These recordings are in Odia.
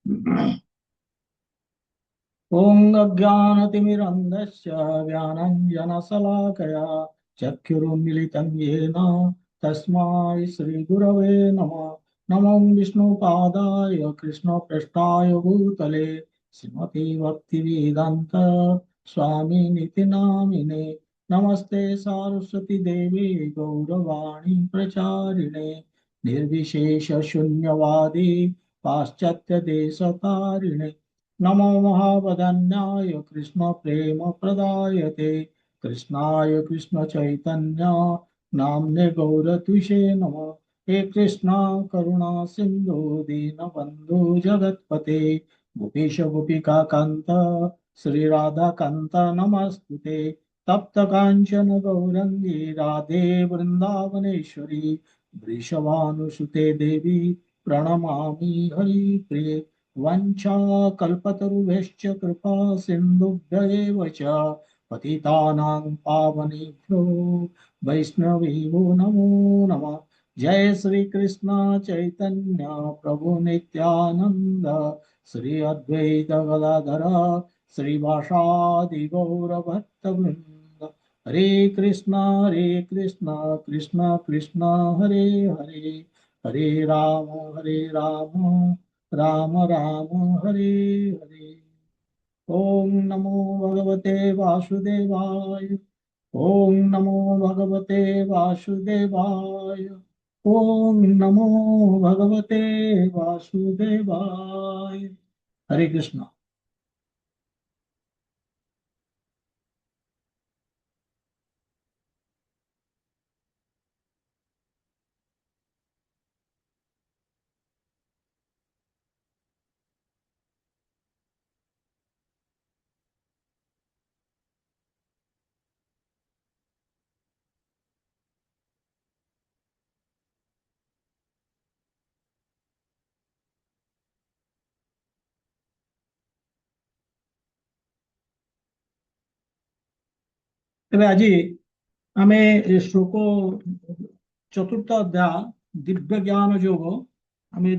ॐ अज्ञानतिमिरन्धस्य ज्ञानञ्जनशलाकया चक्षुरुन्मीलितं येन तस्मै श्रीगुरवे नमः। नमो विष्णुपादाय कृष्णपृष्ठाय भूतले श्रीमती भक्तिवेदान्त स्वामिनिति नामिने। नमस्ते सारस्वती देवी गौरवाणी प्रचारिणे निर्विशेष शून्यवादी पाश्चात्य देशतारिणे। नमो महावदन्याय कृष्ण प्रेम प्रदायते कृष्णाय कृष्ण चैतन्य नाम्ने गौरतुषे नमः। हे कृष्ण करुणा सिंधु दीनबंधु जगत्पते गोपीश गोपिका कांत श्री राधा कांत नमस्तुते। तप्त कांचन गौरंगी राधे वृंदावनेश्वरी वृषभानुसुते देवी प्रणमामि हरिप्रिये। वंशाकल्पतरुभ्यश्च कृपा सिन्धुभ्य एव च पतितानां पावनेभ्यो वैष्णवेभ्यो नमो नमः। जय श्री कृष्ण चैतन्य प्रभु नित्यानंद श्री अद्वैत गदाधर श्रीवासादि गौर भक्तवृंद। हरे कृष्ण कृष्ण कृष्ण हरे हरे हरे राम राम राम हरे हरे। ओम नमो भगवते वासुदेवाय। ओम नमो भगवते वासुदेवाय। ओम नमो भगवते वासुदेवाय। हरे कृष्ण। ତେବେ ଆଜି ଆମେ ଶ୍ଲୋକ ଚତୁର୍ଥ ଅଧ୍ୟାୟ ଦିବ୍ୟ ଜ୍ଞାନ ଯୋଗ ଆମେ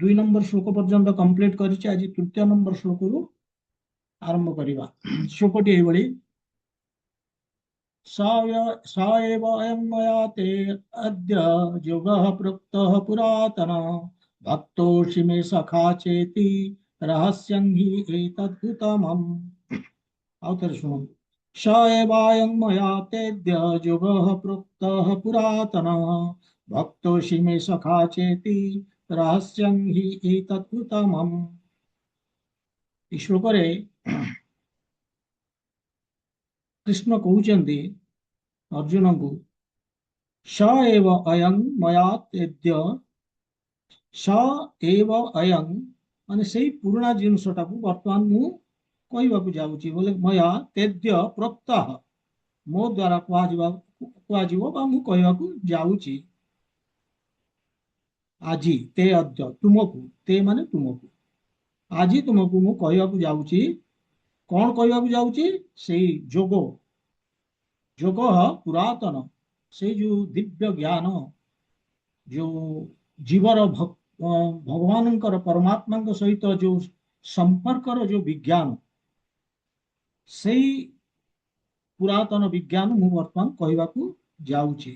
2 ନମ୍ବର ଶ୍ଲୋକ ପର୍ଯ୍ୟନ୍ତ କମ୍ପ୍ଲିଟ କରିଛେ। ଆଜି ତୃତୀୟ ନମ୍ବର ଶ୍ଲୋକରୁ ଆରମ୍ଭ କରିବା। ଶ୍ଲୋକଟି ଏଇଭଳି। स एव अयं मया ते अद्य योगः प्रोक्तः पुरातन भक्तोऽसि मे सखा चेति रहस्यं हि एतद्भुतमम्। ଆଉ ଥରେ ଶୁଣନ୍ତୁ। स एवायं मया तेद्य योगः प्रोक्तः पुरातन भक्तोऽसि मे सखा चेति रहस्यं हि एतद्भुतमम्। এই ଶ୍ଲୋକରେ କୃଷ୍ଣ କହୁଛନ୍ତି ଅର୍ଜୁନଙ୍କୁ ସ ଏବ ଅୟଂ ମୟା ତେଦ୍ୟ। ସ ଏବ ଅୟଂ ମାନେ ସେଇ ପୁରୁଣା ଜିନିଷଟାକୁ ବର୍ତ୍ତମାନ ମୁଁ କହିବାକୁ ଯାଉଛି ବୋଲେ ମୟା ତେଦ୍ୟ ପ୍ରୋକ୍ତଃ ମୋ ଦ୍ୱାରା କୁହାଯିବ ବା ମୁଁ କହିବାକୁ ଯାଉଛି। ଆଜି ତେ ଅଦ୍ୟ ତୁମକୁ ତେ ମାନେ ତୁମକୁ ଆଜି ତୁମକୁ ମୁଁ କହିବାକୁ ଯାଉଛି। କଣ କହିବାକୁ ଯାଉଛି? ସେଇ ଯୋଗ ଯୋଗ ପୁରାତନ ସେଇ ଯୋଉ ଦିବ୍ୟ ଜ୍ଞାନ ଯୋଉ ଜୀବର ଭଗବାନଙ୍କର ପରମାତ୍ମାଙ୍କ ସହିତ ଯୋଉ ସମ୍ପର୍କର ଯୋଉ ବିଜ୍ଞାନ ସେଇ ପୁରାତନ ବିଜ୍ଞାନ ମୁଁ ବର୍ତ୍ତମାନ କହିବାକୁ ଯାଉଛି।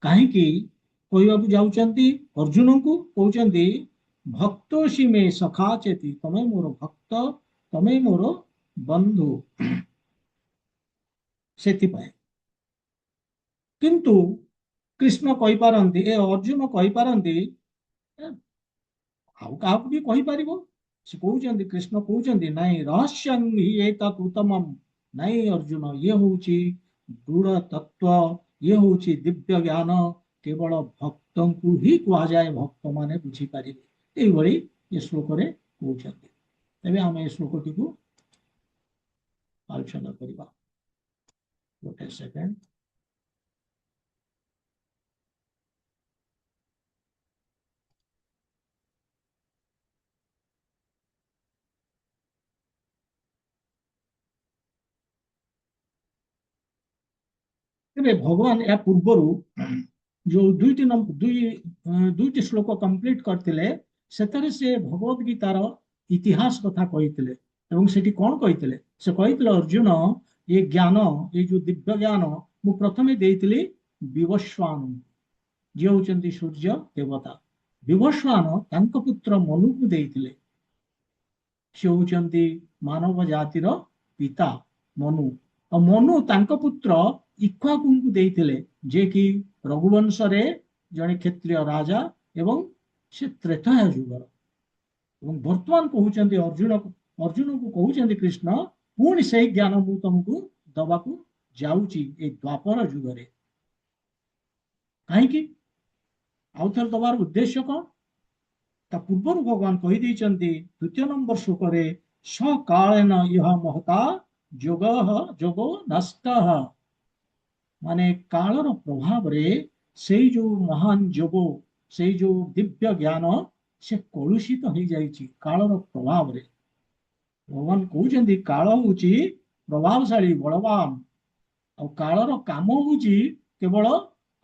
କାହିଁକି କହିବାକୁ ଯାଉଛନ୍ତି? ଅର୍ଜୁନଙ୍କୁ କହୁଛନ୍ତି ଭକ୍ତୋଷି ମେ ସଖା ଚେତି ତମେ ମୋର ଭକ୍ତ ତମେ ମୋର ବନ୍ଧୁ। ସେଥିପାଇଁ କିନ୍ତୁ କୃଷ୍ଣ କହିପାରନ୍ତି ଏ ଅର୍ଜୁନ କହିପାରନ୍ତି ଆଉ କାହାକୁ ବି କହିପାରିବ। ସେ କହୁଛନ୍ତି କୃଷ୍ଣ କହୁଛନ୍ତି ନାଇଁ ରହସ୍ୟଂ ହି ଏତତ୍ ଉତ୍ତମମ୍। ନାଇଁ ଅର୍ଜୁନ ଇଏ ହଉଛି ଦୃଢ ତତ୍ଵ ଇଏ ହଉଛି ଦିବ୍ୟ ଜ୍ଞାନ କେବଳ ଭକ୍ତଙ୍କୁ ହିଁ କୁହାଯାଏ ଭକ୍ତ ମାନେ ବୁଝିପାରିବେ। ଏଇଭଳି ଏ ଶ୍ଲୋକରେ କହୁଛନ୍ତି। ତେବେ ଆମେ ଏ ଶ୍ଲୋକଟିକୁ ଆଲୋଚନା କରିବା। ଗୋଟେ ସେକେଣ୍ଡ। ତେବେ ଭଗବାନ ଏହା ପୂର୍ବରୁ ଯୋଉ ଦୁଇଟି ଶ୍ଲୋକ କମ୍ପ୍ଲିଟ କରିଥିଲେ ସେଥିରେ ସେ ଭଗବତ ଗୀତାର ଇତିହାସ କଥା କହିଥିଲେ ଏବଂ ସେଠି କଣ କହିଥିଲେ ସେ କହିଥିଲେ ଅର୍ଜୁନ ଏ ଜ୍ଞାନ ଏ ଯୋଉ ଦିବ୍ୟ ଜ୍ଞାନ ମୁଁ ପ୍ରଥମେ ଦେଇଥିଲି ବିବସ୍ୱାନ ଯିଏ ହଉଛନ୍ତି ସୂର୍ଯ୍ୟ ଦେବତା ବିବସ୍ୱାନ ତାଙ୍କ ପୁତ୍ର ମନୁକୁ ଦେଇଥିଲେ ସେ ହଉଛନ୍ତି ମାନବ ଜାତିର ପିତା ମନୁ ଆଉ ମନୁ ତାଙ୍କ ପୁତ୍ର ଇକ୍ଷ୍ୱାକୁଙ୍କୁ ଦେଇଥିଲେ ଯିଏକି ରଘୁବଂଶରେ ଜଣେ କ୍ଷତ୍ରିୟ ରାଜା ଏବଂ ସେ ତ୍ରେତୟା ଯୁଗର ଏବଂ ବର୍ତ୍ତମାନ କହୁଛନ୍ତି ଅର୍ଜୁନକୁ କହୁଛନ୍ତି କୃଷ୍ଣ ପୁଣି ସେଇ ଜ୍ଞାନ ମୁଁ ତମକୁ ଦବାକୁ ଯାଉଛି ଏଇ ଦ୍ୱାପର ଯୁଗରେ କାହିଁକି ଆଉ ଥରେ ଦବାର ଉଦ୍ଦେଶ୍ୟ କଣ ତା ପୂର୍ବରୁ ଭଗବାନ କହିଦେଇଛନ୍ତି ଦ୍ୱିତୀୟ ନମ୍ବର ଶ୍ଲୋକରେ ସକାଳେନ ଇହ ମହତା ଯୋଗୋ ନଷ୍ଟ ମାନେ କାଳର ପ୍ରଭାବରେ ସେଇ ଯୋଉ ମହାନ ଯୋଗ ସେଇ ଯୋଉ ଦିବ୍ୟ ଜ୍ଞାନ ସେ କଳୁଷିତ ହେଇଯାଇଛି କାଳର ପ୍ରଭାବରେ ଭଗବାନ କହୁଛନ୍ତି କାଳ ହଉଛି ପ୍ରଭାବଶାଳୀ ବଳବାନ ଆଉ କାଳର କାମ ହଉଛି କେବଳ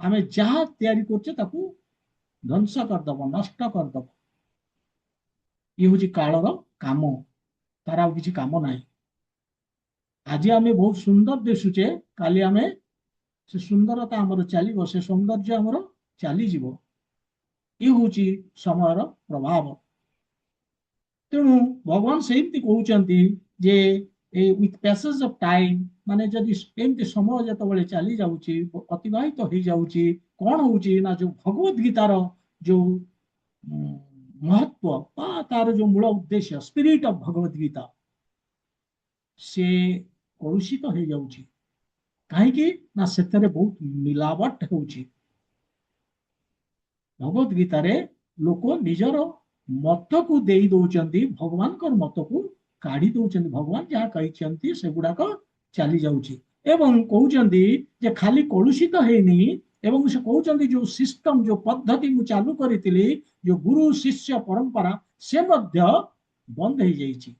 ଆମେ ଯାହା ତିଆରି କରୁଛେ ତାକୁ ଧ୍ୱଂସ କରିଦବ ନଷ୍ଟ କରିଦବ ଇଏ ହଉଛି କାଳର କାମ ତାର ଆଉ କିଛି କାମ ନାହିଁ ଆଜି ଆମେ ବହୁତ ସୁନ୍ଦର ଦିଶୁଛେ କାଲି ଆମେ ସେ ସୁନ୍ଦରତା ଆମର ଚାଲିବ ସେ ସୌନ୍ଦର୍ଯ୍ୟ ଆମର ଚାଲିଯିବ ଇଏ ହଉଛି ସମୟର ପ୍ରଭାବ ତେଣୁ ଭଗବାନ ସେମିତି କହୁଛନ୍ତି ଯେ ଏ ୱିଥ୍ ପ୍ୟାସେଜ ଅଫ ଟାଇମ ମାନେ ଯଦି ଏମିତି ସମୟ ଯେତେବେଳେ ଚାଲି ଯାଉଛି ଅତିବାହିତ ହେଇଯାଉଛି କଣ ହଉଛି ନା ଯୋଉ ଭଗବତ ଗୀତାର ଯୋଉ ମହତ୍ଵ ବା ତାର ଯୋଉ ମୂଳ ଉଦ୍ଦେଶ୍ୟ ସ୍ପିରିଟ ଅଫ ଭଗବତ ଗୀତା ସେ କଳୁଷିତ ହେଇଯାଉଛି କାହିଁକି ନା ସେଥିରେ ବହୁତ ମିଲାବଟ ହେଉଛି ଭଗବତ ଗୀତାରେ ଲୋକ ନିଜର ମତକୁ ଦେଇ ଦଉଛନ୍ତି ଭଗବାନଙ୍କର ମତକୁ କାଢି ଦଉଛନ୍ତି ଭଗବାନ ଯାହା କହିଛନ୍ତି ସେଗୁଡାକ ଚାଲି ଯାଉଛି ଏବଂ କହୁଛନ୍ତି ଯେ ଖାଲି କଳୁଷିତ ହେଇନି ଏବଂ ସେ କହୁଛନ୍ତି ଯୋଉ ସିଷ୍ଟମ ଯୋଉ ପଦ୍ଧତି ମୁଁ ଚାଲୁ କରିଥିଲି ଯୋଉ ଗୁରୁ ଶିଷ୍ୟ ପରମ୍ପରା ସେ ମଧ୍ୟ ବନ୍ଦ ହେଇଯାଇଛି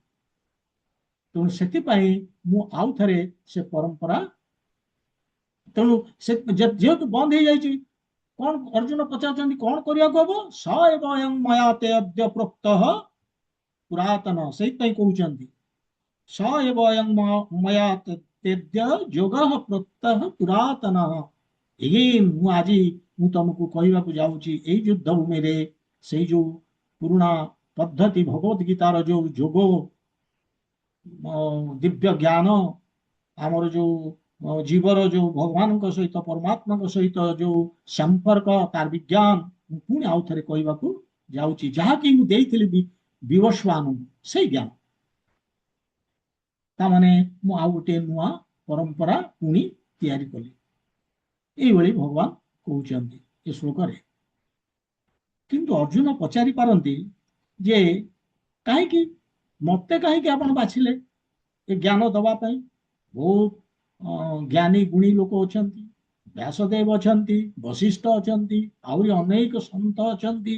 ତେଣୁ ସେଥିପାଇଁ ମୁଁ ଆଉ ଥରେ ସେ ପରମ୍ପରା ତେଣୁ ସେ ଯେହେତୁ ବନ୍ଦ ହେଇଯାଇଛି କଣ ଅର୍ଜୁନ ପଚାରୁଛନ୍ତି କଣ କରିବାକୁ ହବ ସ ଏବଂ ମୟା ତେ ଅଦ୍ୟ ପ୍ରୋକ୍ତ ପୁରାତନ ସେଇଥିପାଇଁ କହୁଛନ୍ତି ସ ଏବଂ ମୟା ତେଦ୍ୟ ଯୋଗ ପ୍ରୋକ୍ତ ପୁରାତନ ଏଗେନ୍ ମୁଁ ଆଜି ମୁଁ ତମକୁ କହିବାକୁ ଯାଉଛି ଏଇ ଯୁଦ୍ଧ ଭୂମିରେ ସେଇ ଯୋଉ ପୁରୁଣା ପଦ୍ଧତି ଭଗବତ ଗୀତାର ଯୋଉ ଯୋଗ ଦିବ୍ୟ ଜ୍ଞାନ ଆମର ଯୋଉ ଜୀବର ଯୋଉ ଭଗବାନଙ୍କ ସହିତ ପରମାତ୍ମାଙ୍କ ସହିତ ଯୋଉ ସମ୍ପର୍କ ତାର ବିଜ୍ଞାନ ମୁଁ ପୁଣି ଆଉ ଥରେ କହିବାକୁ ଯାଉଛି ଯାହାକି ମୁଁ ଦେଇଥିଲି ବିବସ୍ୱାନଙ୍କୁ ସେଇ ଜ୍ଞାନ ତାମାନେ ମୁଁ ଆଉ ଗୋଟେ ନୂଆ ପରମ୍ପରା ପୁଣି ତିଆରି କଲି ଏଇଭଳି ଭଗବାନ କହୁଛନ୍ତି ଏ ଶ୍ଲୋକରେ କିନ୍ତୁ ଅର୍ଜୁନ ପଚାରି ପାରନ୍ତି ଯେ କାହିଁକି ମତେ କାହିଁକି ଆପଣ ବାଛିଲେ ଏ ଜ୍ଞାନ ଦବା ପାଇଁ ବହୁତ ଜ୍ଞାନୀ ଗୁଣୀ ଲୋକ ଅଛନ୍ତି ବ୍ୟାସଦେବ ଅଛନ୍ତି ବଶିଷ୍ଠ ଅଛନ୍ତି ଆହୁରି ଅନେକ ସନ୍ଥ ଅଛନ୍ତି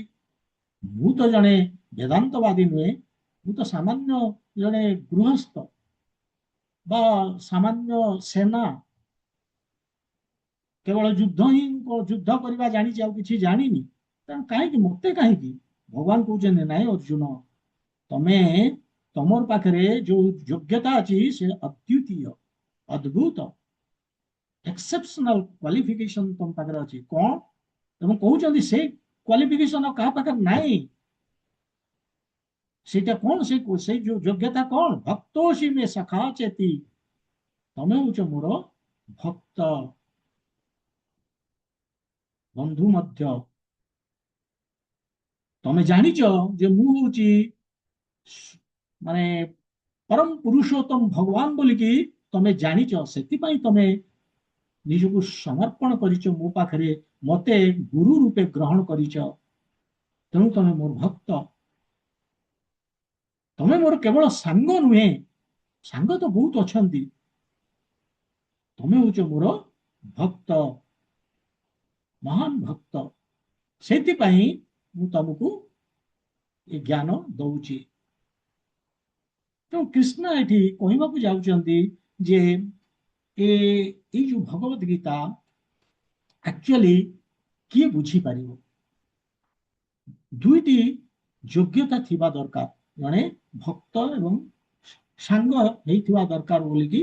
ମୁଁ ତ ଜଣେ ବେଦାନ୍ତବାଦୀ ନୁହେଁ ମୁଁ ତ ସାମାନ୍ୟ ଜଣେ ଗୃହସ୍ଥ ବା ସାମାନ୍ୟ ସେନା କେବଳ ଯୁଦ୍ଧ ହିଁ ଯୁଦ୍ଧ କରିବା ଜାଣିଛି ଆଉ କିଛି ଜାଣିନି ତେଣୁ କାହିଁକି ମତେ କାହିଁକି ଭଗବାନ କହୁଛନ୍ତି ନାଇଁ ଅର୍ଜୁନ ତମେ ତମର ପାଖରେ ଯୋଉ ଯୋଗ୍ୟତା ଅଛି ସେ ଅଦ୍ୱିତୀୟ ଅଦ୍ଭୁତ ଏକ୍ସେପସନାଲ କ୍ୱାଲିଫିକେସନ ତମ ପାଖରେ ଅଛି କଣ ଏବଂ କହୁଛନ୍ତି ସେ କ୍ୱାଲିଫିକେସନ କାହା ପାଖରେ ନାହିଁ ସେଇଟା କଣ ସେଇ ଯୋଉ ଯୋଗ୍ୟତା କଣ ଭକ୍ତୋଷି ମେ ସଖା ଚେତି ତମେ ହଉଛ ମୋର ଭକ୍ତ ବନ୍ଧୁ ମଧ୍ୟ ତମେ ଜାଣିଛ ଯେ ମୁଁ ହଉଛି ମାନେ ପରମ ପୁରୁଷୋତ୍ତମ ଭଗବାନ ବୋଲିକି ତମେ ଜାଣିଛ ସେଥିପାଇଁ ତମେ ନିଜକୁ ସମର୍ପଣ କରିଛ ମୋ ପାଖରେ ମତେ ଗୁରୁ ରୂପେ ଗ୍ରହଣ କରିଛ ତେଣୁ ତମେ ମୋର ଭକ୍ତ ତମେ ମୋର କେବଳ ସାଙ୍ଗ ନୁହେଁ ସାଙ୍ଗ ତ ବହୁତ ଅଛନ୍ତି ତମେ ହଉଛ ମୋର ଭକ୍ତ ମହାନ ଭକ୍ତ ସେଥିପାଇଁ ମୁଁ ତମକୁ ଏ ଜ୍ଞାନ ଦଉଛି ତେଣୁ କୃଷ୍ଣ ଏଠି କହିବାକୁ ଯାଉଛନ୍ତି ଯେ ଏଇ ଯୋଉ ଭଗବତ ଗୀତା ଆକ୍ଚୁଆଲି କିଏ ବୁଝିପାରିବ ଦୁଇଟି ଯୋଗ୍ୟତା ଥିବା ଦରକାର, ଜଣେ ଭକ୍ତ ଏବଂ ସାଙ୍ଗ ହେଇଥିବା ଦରକାର ବୋଲିକି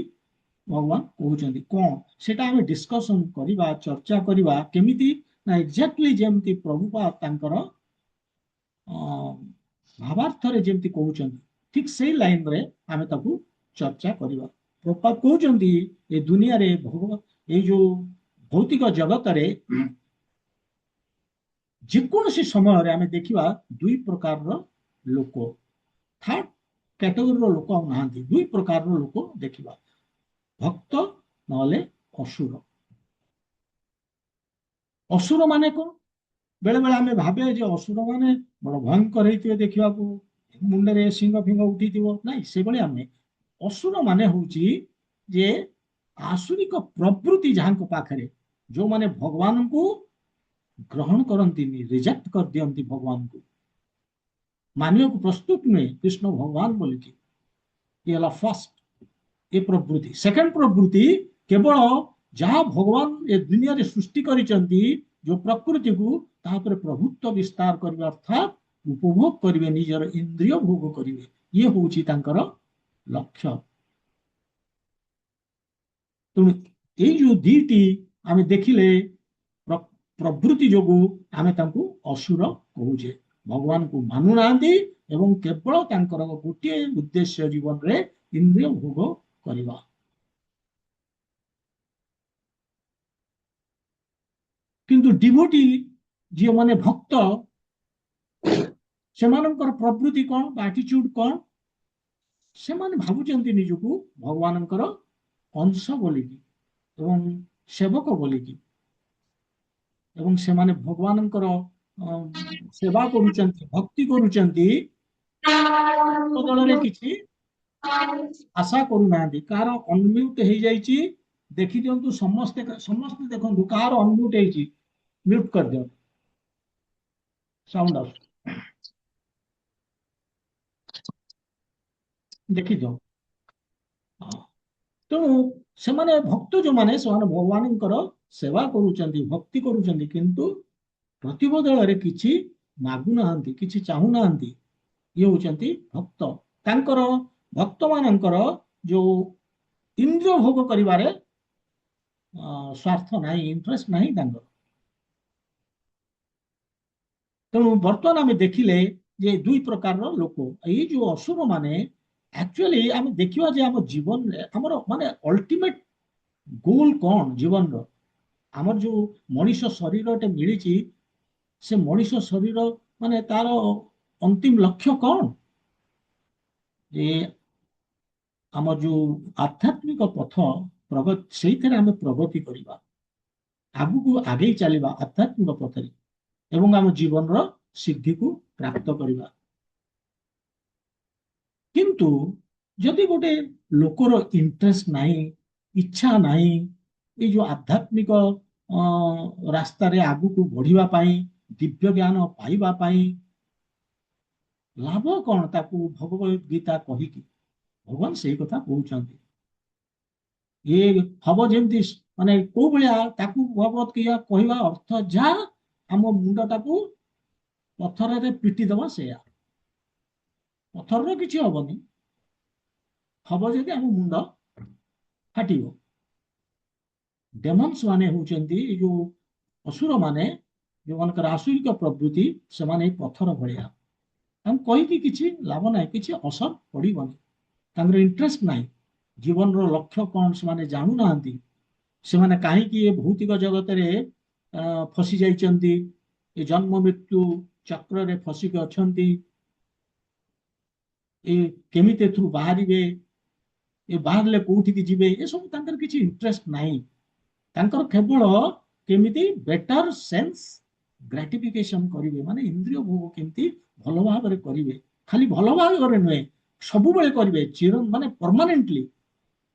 ଭଗବାନ କହୁଛନ୍ତି। କଣ ସେଟା ଆମେ ଡିସ୍କସନ କରିବା, ଚର୍ଚ୍ଚା କରିବା କେମିତି ନା ଏକ୍ଜାକ୍ଟଲି ଯେମିତି ପ୍ରଭୁପାଦ ତାଙ୍କର ଭାବାର୍ଥରେ ଯେମିତି କହୁଛନ୍ତି ଠିକ ସେଇ ଲାଇନରେ ଆମେ ତାକୁ ଚର୍ଚ୍ଚା କରିବା। ପ୍ରଭୁପାଦ କହୁଛନ୍ତି ଏ ଦୁନିଆରେ ଏଇ ଯୋଉ ଭୌତିକ ଜଗତରେ ଯେକୌଣସି ସମୟରେ ଆମେ ଦେଖିବା ଦୁଇ ପ୍ରକାରର ଲୋକ, ଥାର୍ଡ କ୍ୟାଟେଗୋରୀର ଲୋକ ଆଉ ନାହାନ୍ତି, ଦୁଇ ପ୍ରକାରର ଲୋକ ଦେଖିବା, ଭକ୍ତ ନହେଲେ ଅସୁର। ଅସୁର ମାନେ କଣ? ବେଳେ ବେଳେ ଆମେ ଭାବେ ଯେ ଅସୁର ମାନେ ବଡ ଭୟଙ୍କର ହେଇଥିବେ ଦେଖିବାକୁ, ମୁଣ୍ଡରେ ସିଂହ ଫିଙ୍ଗ ଉଠିଥିବ, ନାଇଁ ସେଭଳି ଆମେ। ଅସୁର ମାନେ ହଉଛି ଯେ ଆସୁରିକ ପ୍ରବୃତ୍ତି ଯାହାଙ୍କ ପାଖରେ, ଯୋଉମାନେ ଭଗବାନଙ୍କୁ ଗ୍ରହଣ କରନ୍ତିନି, ରିଜେକ୍ଟ କରିଦିଅନ୍ତି, ଭଗବାନଙ୍କୁ ମାନିବାକୁ ପ୍ରସ୍ତୁତ ନୁହେଁ କୃଷ୍ଣ ଭଗବାନ ବୋଲିକି। ଇଏ ହେଲା ଫାର୍ଷ୍ଟ ଏ ପ୍ରବୃତ୍ତି। ସେକେଣ୍ଡ ପ୍ରବୃତ୍ତି କେବଳ ଯାହା ଭଗବାନ ଏ ଦୁନିଆରେ ସୃଷ୍ଟି କରିଛନ୍ତି ଯୋଉ ପ୍ରକୃତିକୁ, ତା ଉପରେ ପ୍ରଭୁତ୍ୱ ବିସ୍ତାର କରିବା, ଅର୍ଥାତ୍ ଉପଭୋଗ କରିବେ, ନିଜର ଇନ୍ଦ୍ରିୟ ଭୋଗ କରିବେ, ଇଏ ହଉଛି ତାଙ୍କର ଲକ୍ଷ୍ୟ। ତେଣୁ ଏଇ ଯୋଉ ଦିଟି ଆମେ ଦେଖିଲେ ପ୍ରବୃତ୍ତି ଯୋଗୁ ଆମେ ତାଙ୍କୁ ଅସୁର କହୁଛେ। ଭଗବାନଙ୍କୁ ମାନୁନାହାନ୍ତି ଏବଂ କେବଳ ତାଙ୍କର ଗୋଟିଏ ଉଦ୍ଦେଶ୍ୟ ଜୀବନରେ ଇନ୍ଦ୍ରିୟ ଭୋଗ କରିବା। କିନ୍ତୁ ଡିଭୋଟି ଯେଉଁମାନେ ଭକ୍ତ, ସେମାନଙ୍କର ପ୍ରବୃତ୍ତି କଣ ବା ଆଟିଚ୍ୟୁଡ କଣ? ସେମାନେ ଭାବୁଛନ୍ତି ନିଜକୁ ଭଗବାନଙ୍କର ଅଂଶ ବୋଲିକି ଏବଂ ସେବକ ବୋଲିକି, ଏବଂ ସେମାନେ ଭଗବାନଙ୍କର ସେବା କରୁଛନ୍ତି, ଭକ୍ତି କରୁଛନ୍ତି, ବଦଳରେ କିଛି ଆଶା କରୁନାହାନ୍ତି। କାହାର ଅନମ୍ୟୁଟ ହେଇଯାଇଛି ଦେଖି ଦିଅନ୍ତୁ, ସମସ୍ତେ ସମସ୍ତେ ଦେଖନ୍ତୁ କାହାର ଅନମ୍ୟୁଟ ହେଇଛି, ମ୍ୟୁଟ କରିଦିଅନ୍ତୁ, ସାଉଣ୍ଡ ଆସୁଛି, ଦେଖିଦିଅ। ତେଣୁ ସେମାନେ ଭକ୍ତ ଯୋଉମାନେ, ସେମାନେ ଭଗବାନଙ୍କର ସେବା କରୁଛନ୍ତି, ଭକ୍ତି କରୁଛନ୍ତି, କିନ୍ତୁ ପ୍ରତିବଦଳରେ କିଛି ମାଗୁନାହାନ୍ତି, କିଛି ଚାହୁଁନାହାନ୍ତି। ଇଏ ହଉଛନ୍ତି ଭକ୍ତ। ତାଙ୍କର ଭକ୍ତ ମାନଙ୍କର ଯୋଉ ଇନ୍ଦ୍ରିୟ ଭୋଗ କରିବାରେ ସ୍ୱାର୍ଥ ନାହିଁ, ଇଣ୍ଟରେଷ୍ଟ ନାହିଁ ତାଙ୍କର। ତେଣୁ ବର୍ତ୍ତମାନ ଆମେ ଦେଖିଲେ ଯେ ଦୁଇ ପ୍ରକାରର ଲୋକ। ଏଇ ଯୋଉ ଅସୁର ମାନେ, ଆକ୍ଚୁଆଲି ଆମେ ଦେଖିବା ଯେ ଆମ ଜୀବନରେ ଆମର ମାନେ ଅଲ୍ଟିମେଟ ଗୋଲ କଣ ଜୀବନର? ଆମର ଯୋଉ ମଣିଷ ଶରୀରଟେ ମିଳିଛି, ସେ ମଣିଷ ଶରୀର ମାନେ ତାର ଅନ୍ତିମ ଲକ୍ଷ୍ୟ କଣ? ଯେ ଆମ ଯୋଉ ଆଧ୍ୟାତ୍ମିକ ପଥ ପ୍ରଗତି, ସେଇଥିରେ ଆମେ ପ୍ରଗତି କରିବା, ଆଗକୁ ଆଗେଇ ଚାଲିବା ଆଧ୍ୟାତ୍ମିକ ପଥରେ ଏବଂ ଆମ ଜୀବନର ସିଦ୍ଧିକୁ ପ୍ରାପ୍ତ କରିବା। କିନ୍ତୁ ଯଦି ଗୋଟେ ଲୋକର ଇଣ୍ଟରେଷ୍ଟ ନାହିଁ, ଇଚ୍ଛା ନାହିଁ ଏଇ ଯୋଉ ଆଧ୍ୟାତ୍ମିକ ରାସ୍ତାରେ ଆଗକୁ ବଢିବା ପାଇଁ, ଦିବ୍ୟ ଜ୍ଞାନ ପାଇବା ପାଇଁ, ଲାଭ କଣ ତାକୁ ଭଗବତ ଗୀତା କହିକି? ଭଗବାନ ସେଇ କଥା କହୁଛନ୍ତି। ଇଏ ହବ ଯେମିତି ମାନେ କୋଉ ଭଳିଆ, ତାକୁ ଭଗବତ ଗୀତା କହିବା ଅର୍ଥ ଯାହା ଆମ ମୁଣ୍ଡଟାକୁ ପଥରରେ ପିଟି ଦବା ସେଇଆ। ପଥରର କିଛି ହବନି, ହବ ଯଦି ଆମ ମୁଣ୍ଡ ଫାଟିବ। ଡେମନ୍ସ ମାନେ ହଉଛନ୍ତି ଏଇ ଯୋଉ ଅସୁର ମାନେ, ଯୋଉମାନଙ୍କର ଆସୁରିକ ପ୍ରବୃତ୍ତି, ସେମାନେ ଏଇ ପଥର ଭଳିଆ। ତାଙ୍କୁ କହିକି କିଛି ଲାଭ ନାହିଁ, କିଛି ଅସର ପଡିବନି। ତାଙ୍କର ଇଣ୍ଟରେଷ୍ଟ ନାହିଁ, ଜୀବନର ଲକ୍ଷ୍ୟ କଣ ସେମାନେ ଜାଣୁନାହାନ୍ତି। ସେମାନେ କାହିଁକି ଏ ଭୌତିକ ଜଗତରେ ଫସି ଯାଇଛନ୍ତି, ଏ ଜନ୍ମ ମୃତ୍ୟୁ ଚକ୍ରରେ ଫସିକି ଅଛନ୍ତି, ଏ କେମିତି ଏଥିରୁ ବାହାରିବେ, ଏ ବାହାରିଲେ କୋଉଠିକି ଯିବେ, ଏସବୁ ତାଙ୍କର କିଛି ଇଣ୍ଟରେଷ୍ଟ ନାହିଁ। ତାଙ୍କର କେବଳ କେମିତି ବେଟର ସେନ୍ସ ଗ୍ରାଟିଫିକେସନ କରିବେ, ମାନେ ଇନ୍ଦ୍ରିୟ ଭୋଗ କେମିତି ଭଲ ଭାବରେ କରିବେ, ଖାଲି ଭଲ ଭାବରେ ନୁହେଁ, ସବୁବେଳେ କରିବେ, ମାନେ ପରମାନେଣ୍ଟଲି।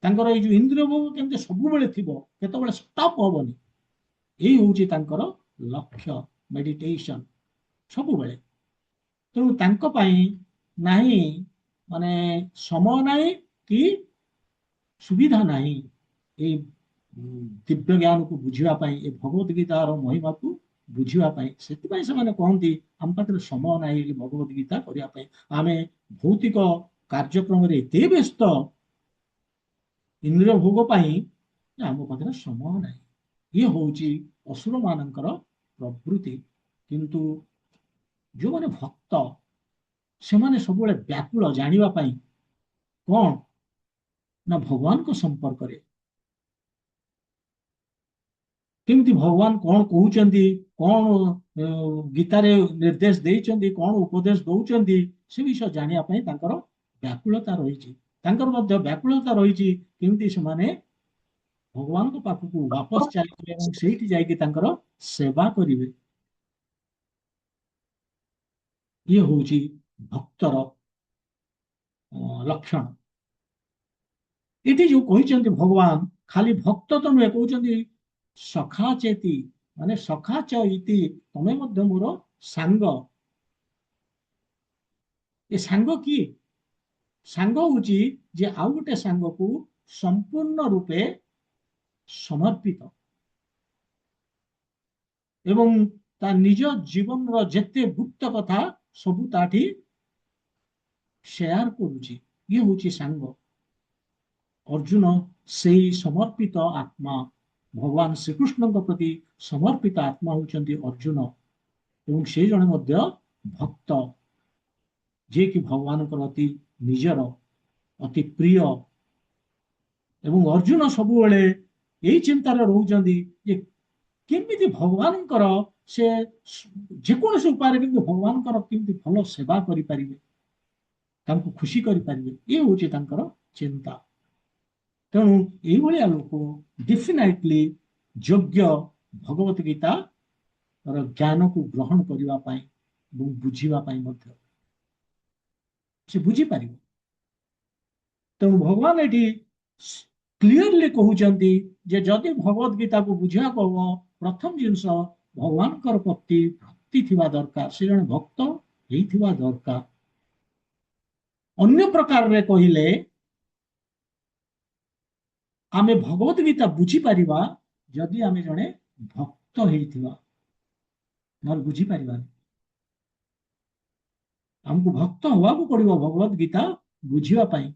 ତାଙ୍କର ଏଇ ଯୋଉ ଇନ୍ଦ୍ରିୟ ଭୋଗ କେମିତି ସବୁବେଳେ ଥିବ, କେତେବେଳେ ଷ୍ଟପ୍ ହବନି, ଏଇ ହଉଛି ତାଙ୍କର ଲକ୍ଷ୍ୟ, ମେଡିଟେସନ ସବୁବେଳେ। ତେଣୁ ତାଙ୍କ ପାଇଁ ନାହିଁ ମାନେ ସମୟ ନାହିଁ କି ସୁବିଧା ନାହିଁ ଏଇ ଦିବ୍ୟ ଜ୍ଞାନକୁ ବୁଝିବା ପାଇଁ, ଏ ଭଗବତ ଗୀତାର ମହିମାକୁ ବୁଝିବା ପାଇଁ। ସେଥିପାଇଁ ସେମାନେ କହନ୍ତି ଆମ ପାଖରେ ସମୟ ନାହିଁ ଭଗବତ ଗୀତା କରିବା ପାଇଁ, ଆମେ ଭୌତିକ କାର୍ଯ୍ୟକ୍ରମରେ ଏତେ ବ୍ୟସ୍ତ ଇନ୍ଦ୍ରିୟ ଭୋଗ ପାଇଁ ଆମ ପାଖରେ ସମୟ ନାହିଁ। ଇଏ ହଉଛି ଅସୁର ମାନଙ୍କର ପ୍ରବୃତ୍ତି। କିନ୍ତୁ ଯୋଉମାନେ ଭକ୍ତ ସେମାନେ ସବୁବେଳେ ବ୍ୟାକୁଳ ଜାଣିବା ପାଇଁ କଣ ନା ଭଗବାନଙ୍କ ସମ୍ପର୍କରେ, କେମିତି ଭଗବାନ କଣ କହୁଛନ୍ତି, କଣ ଗୀତାରେ ନିର୍ଦ୍ଦେଶ ଦେଇଛନ୍ତି, କଣ ଉପଦେଶ ଦଉଛନ୍ତି, ସେ ବିଷୟ ଜାଣିବା ପାଇଁ ତାଙ୍କର ବ୍ୟାକୁଳତା ରହିଛି। ତାଙ୍କର ମଧ୍ୟ ବ୍ୟାକୁଳତା ରହିଛି କେମିତି ସେମାନେ ଭଗବାନଙ୍କ ପାଖକୁ ବାପସ ଚାଲିଯିବେ ଏବଂ ସେଇଠି ଯାଇକି ତାଙ୍କର ସେବା କରିବେ। ଇଏ ହଉଛି ଭକ୍ତର ଲକ୍ଷଣ। ଏଠି ଯୋଉ କହିଛନ୍ତି ଭଗବାନ ଖାଲି ଭକ୍ତ ତ ନୁହେଁ, କହୁଛନ୍ତି ସଖା ଚେତି, ମାନେ ସଖା ଚ ଇତି, ତମେ ମଧ୍ୟ ମୋର ସାଙ୍ଗ। ଏ ସାଙ୍ଗ କିଏ? ସାଙ୍ଗ ହଉଛି ଯେ ଆଉ ଗୋଟେ ସାଙ୍ଗକୁ ସମ୍ପୂର୍ଣ୍ଣ ରୂପେ ସମର୍ପିତ ଏବଂ ତା ନିଜ ଜୀବନର ଯେତେ ଗୁପ୍ତ କଥା ସବୁ ତାଠି ସେୟାର କରୁଛି। ଇଏ ହଉଛି ସାଙ୍ଗ। ଅର୍ଜୁନ ସେଇ ସମର୍ପିତ ଆତ୍ମା, ଭଗବାନ ଶ୍ରୀକୃଷ୍ଣଙ୍କ ପ୍ରତି ସମର୍ପିତ ଆତ୍ମା ହଉଛନ୍ତି ଅର୍ଜୁନ ଏବଂ ସେ ଜଣେ ମଧ୍ୟ ଭକ୍ତ, ଯିଏକି ଭଗବାନଙ୍କର ଅତି ନିଜର ଅତି ପ୍ରିୟ। ଏବଂ ଅର୍ଜୁନ ସବୁବେଳେ ଏଇ ଚିନ୍ତାରେ ରହୁଛନ୍ତି ଯେ କେମିତି ଭଗବାନଙ୍କର ସେ ଯେକୌଣସି ଉପାୟରେ କିନ୍ତୁ ଭଗବାନଙ୍କର କେମିତି ଭଲ ସେବା କରିପାରିବେ, ତାଙ୍କୁ ଖୁସି କରିପାରିବେ, ଇଏ ହଉଛି ତାଙ୍କର ଚିନ୍ତା। ତେଣୁ ଏଇଭଳିଆ ଲୋକ ଡେଫିନାଇଟଲି ଯୋଗ୍ୟ ଭଗବତ ଗୀତାର ଜ୍ଞାନକୁ ଗ୍ରହଣ କରିବା ପାଇଁ ଏବଂ ବୁଝିବା ପାଇଁ ମଧ୍ୟ ସେ ବୁଝିପାରିବ। ତେଣୁ ଭଗବାନ ଏଠି କ୍ଲିଅରଲି କହୁଛନ୍ତି ଯେ ଯଦି ଭଗବତ ଗୀତାକୁ ବୁଝିବାକୁ ହବ, ପ୍ରଥମ ଜିନିଷ ଭଗବାନଙ୍କର ପ୍ରତି ଭକ୍ତି ଥିବା ଦରକାର, ସେ ଜଣେ ଭକ୍ତ ହେଇଥିବା ଦରକାର। ଅନ୍ୟ ପ୍ରକାରରେ କହିଲେ ଆମେ ଭଗବତ ଗୀତା ବୁଝିପାରିବା ଯଦି ଆମେ ଜଣେ ଭକ୍ତ ହେଇଥିବା, ନହେଲେ ବୁଝିପାରିବାନି। ଆମକୁ ଭକ୍ତ ହବାକୁ ପଡିବ ଭଗବତ ଗୀତା ବୁଝିବା ପାଇଁ।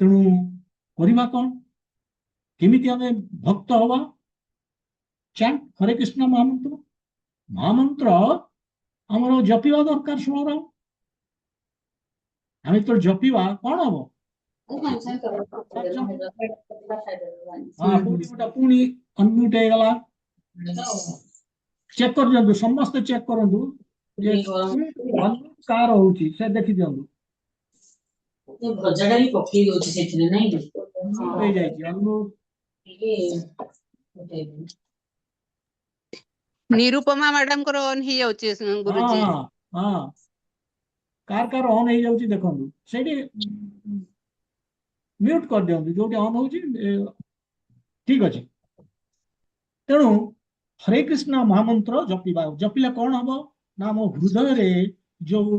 ତେଣୁ କରିବା କଣ, କେମିତି ଆମେ ଭକ୍ତ ହବା? ଚାଣ୍ଟ ହରେ କୃଷ୍ଣ ମହାମନ୍ତ୍ର। ମହାମନ୍ତ୍ର ଆମର ଜପିବା ଦରକାର। ଷୋଳ ଆମେ ଯେତେବେଳେ ଜପିବା କଣ ହବ? କୋଉଠି ଗୋଟେ ପୁଣି ଅନମ୍ୟୁଟ ହେଇଗଲା, ଚେକ୍ କରିଦିଅନ୍ତୁ, ସମସ୍ତେ ଚେକ୍ କରନ୍ତୁ ଯେ କାର ହଉଛି ସେ ଦେଖି ଦିଅନ୍ତୁ। ଭଜାଟା ବି ପକେଇ ଦଉଛି ସେଥିରେ, ନାଇଁ କି? ହେଇଯାଇଛି ନିରୁପମା ମ୍ୟାଡାମଙ୍କର ଅନ୍ ହେଇଯାଉଛି ଗୁରୁଜୀ। କାର ଅନ୍ ହେଇଯାଉଛି ଦେଖନ୍ତୁ, ସେଇଠି ମ୍ୟୁଟ କରିଦିଅନ୍ତୁ ଯୋଉଠି ଅନ୍ ହଉଛି। ଠିକ ଅଛି। ତେଣୁ ହରେ କୃଷ୍ଣ ମହାମନ୍ତ୍ର ଜପିବା, ଜପିଲେ କଣ ହବ ନା ଆମ ହୃଦୟରେ ଯୋଉ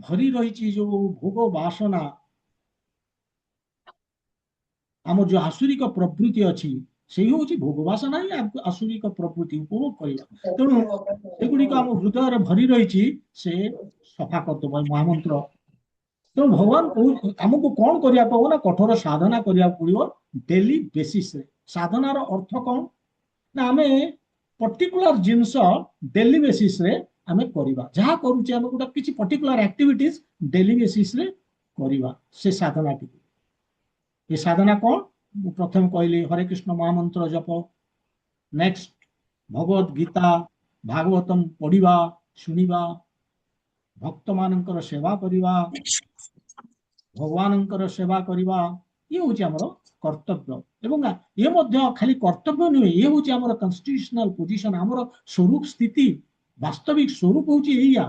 ଭରି ରହିଛି ଯୋଉ ଭୋଗ ବାସନା, ଆମର ଯୋଉ ଆସୁରିକ ପ୍ରବୃତ୍ତି ଅଛି, ସେଇ ହଉଛି ଭୋଗ ବାସନା ହିଁ ଆସୁରିକ ପ୍ରବୃତ୍ତି ଉପଭୋଗ କରିବା। ତେଣୁ ସେଗୁଡିକ ଆମ ହୃଦୟରେ ଭରି ରହିଛି, ସେ ସଫା କରିଦବ ମହାମନ୍ତ୍ର। ତେଣୁ ଭଗବାନ ଆମକୁ କଣ କରିବାକୁ ହବ ନା କଠୋର ସାଧନା କରିବାକୁ ପଡିବ ଡେଲି ବେସିସରେ। ସାଧନାର ଅର୍ଥ କଣ ନା ଆମେ ପର୍ଟିକୁଲାର ଜିନିଷ ଡେଲି ବେସିସରେ ଆମେ କରିବା। ଯାହା କରୁଛେ ଆମେ ଗୋଟେ କିଛି ପର୍ଟିକୁଲାର ଆକ୍ଟିଭିଟିଜ ଡେଲି ବେସିସରେ କରିବା, ସେ ସାଧନାଟିକୁ। ଏ ସାଧନା କଣ? ମୁଁ ପ୍ରଥମେ କହିଲି ହରେ କୃଷ୍ଣ ମହାମନ୍ତ୍ର ଜପ, ନେକ୍ସଟ ଭଗବତ ଗୀତା ଭାଗବତମ ପଢିବା ଶୁଣିବା, ଭକ୍ତ ମାନଙ୍କର ସେବା କରିବା, ଭଗବାନଙ୍କର ସେବା କରିବା, ଇଏ ହଉଛି ଆମର କର୍ତ୍ତବ୍ୟ। ଏବଂ ଇଏ ମଧ୍ୟ ଖାଲି କର୍ତ୍ତବ୍ୟ ନୁହେଁ, ଇଏ ହଉଛି ଆମର କନଷ୍ଟିଟ୍ୟୁସନାଲ ପୋଜିସନ, ଆମର ସ୍ୱରୂପ ସ୍ଥିତି, ବାସ୍ତବିକ ସ୍ୱରୂପ ହଉଛି ଏଇଆ,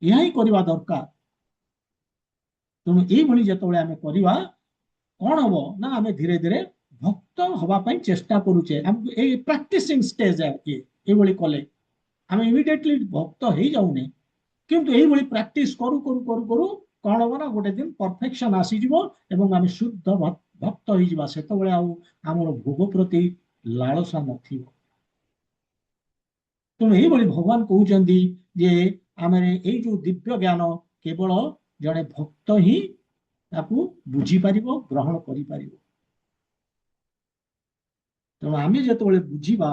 ଏହା ହିଁ କରିବା ଦରକାର। ତେଣୁ ଏଇଭଳି ଯେତେବେଳେ ଆମେ କରିବା କଣ ହବ ନା ଆମେ ଧୀରେ ଧୀରେ ଭକ୍ତ ହବା ପାଇଁ ଚେଷ୍ଟା କରୁଛେ। ଏଇ ପ୍ରାକ୍ଟିସିଂ ଷ୍ଟେଜ ଏଇଭଳି କଲେ ଆମେ ଇମିଡିଏଟଲି ଭକ୍ତ ହେଇଯାଉନେ, କିନ୍ତୁ ଏଇଭଳି ପ୍ରାକ୍ଟିସ କରୁ କରୁ କରୁ କରୁ କଣ ହବ ନା ଗୋଟେ ଦିନ ପରଫେକ୍ସନ ଆସିଯିବ ଏବଂ ଆମେ ଶୁଦ୍ଧ ଭକ୍ତ ହେଇଯିବା। ସେତେବେଳେ ଆଉ ଆମର ଭୋଗ ପ୍ରତି ଲାଳସା ନଥିବ। ତେଣୁ ଏଇଭଳି ଭଗବାନ କହୁଛନ୍ତି ଯେ ଆମେ ଏଇ ଯୋଉ ଦିବ୍ୟ ଜ୍ଞାନ କେବଳ ଜଣେ ଭକ୍ତ ହିଁ ତାକୁ ବୁଝିପାରିବ, ଗ୍ରହଣ କରିପାରିବ। ତେଣୁ ଆମେ ଯେତେବେଳେ ବୁଝିବା,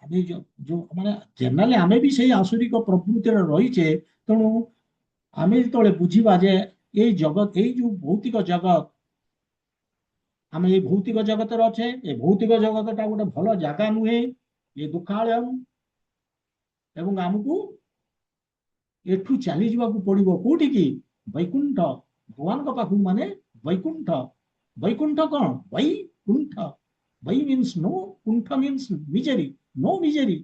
ଆମେ ଯୋଉ ମାନେ ଜେନେରାଲି ଆମେ ବି ସେଇ ଆସୁରିକ ପ୍ରବୃତ୍ତିରେ ରହିଛେ। ତେଣୁ ଆମେ ଯେତେବେଳେ ବୁଝିବା ଯେ ଏଇ ଜଗତ, ଏଇ ଯୋଉ ଭୌତିକ ଜଗତ, ଆମେ ଏଇ ଭୌତିକ ଜଗତରେ ଅଛେ, ଏ ଭୌତିକ ଜଗତଟା ଗୋଟେ ଭଲ ଜାଗା ନୁହେଁ, ଏ ଦୁଃଖାଳୟ, ଏବଂ ଆମକୁ ଏଠୁ ଚାଲି ଯିବାକୁ ପଡିବ କୋଉଠିକି? ବୈକୁଣ୍ଠ, ଭଗବାନଙ୍କ ପାଖକୁ, ମାନେ ବୈକୁଣ୍ଠ। ବୈକୁଣ୍ଠ କଣ? ବୈକୁଣ୍ଠ, ବୈ ମିନ୍ସ नो, କୁଣ୍ଠ ମିନ୍ସ ମିଜେରି, नो ମିଜେରି।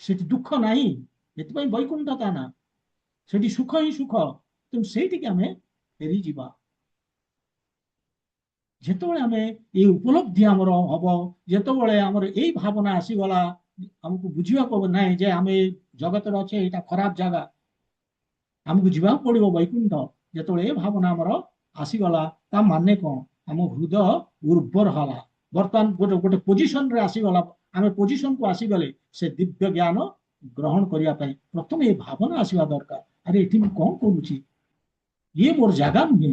ସେଠି ଦୁଃଖ ନାହିଁ, ଏଥିପାଇଁ ବୈକୁଣ୍ଠ ତା ନା। ସେଠି ସୁଖ ହିଁ ସୁଖ। ତେଣୁ ସେଇଠିକି ଆମେ ଫେରିଯିବା। ଯେତେବେଳେ ଆମେ ଏଇ ଉପଲବ୍ଧି ଆମର ହବ, ଯେତେବେଳେ ଆମର ଏଇ ଭାବନା ଆସିଗଲା, ଆମକୁ ବୁଝିବାକୁ ହବ ନାହିଁ ଯେ ଆମେ ଜଗତରେ ଅଛେ, ଏଇଟା ଖରାପ ଜାଗା, ଆମକୁ ଯିବାକୁ ପଡିବ ବୈକୁଣ୍ଠ। ଯେତେବେଳେ ଏ ଭାବନା ଆମର ଆସିଗଲା, ତା ମାନେ କଣ? ଆମ ହୃଦୟ ଉର୍ବର ହେଲା। ବର୍ତ୍ତମାନ ଗୋଟେ ଗୋଟେ ପୋଜିସନରେ ଆସିଗଲା। ଆମେ ପୋଜିସନକୁ ଆସିଗଲେ ସେ ଦିବ୍ୟ ଜ୍ଞାନ ଗ୍ରହଣ କରିବା ପାଇଁ ପ୍ରଥମେ ଏ ଭାବନା ଆସିବା ଦରକାର। ଆରେ ଏଠି ମୁଁ କଣ କରୁଛି? ଇଏ ମୋର ଜାଗା ନୁହେଁ।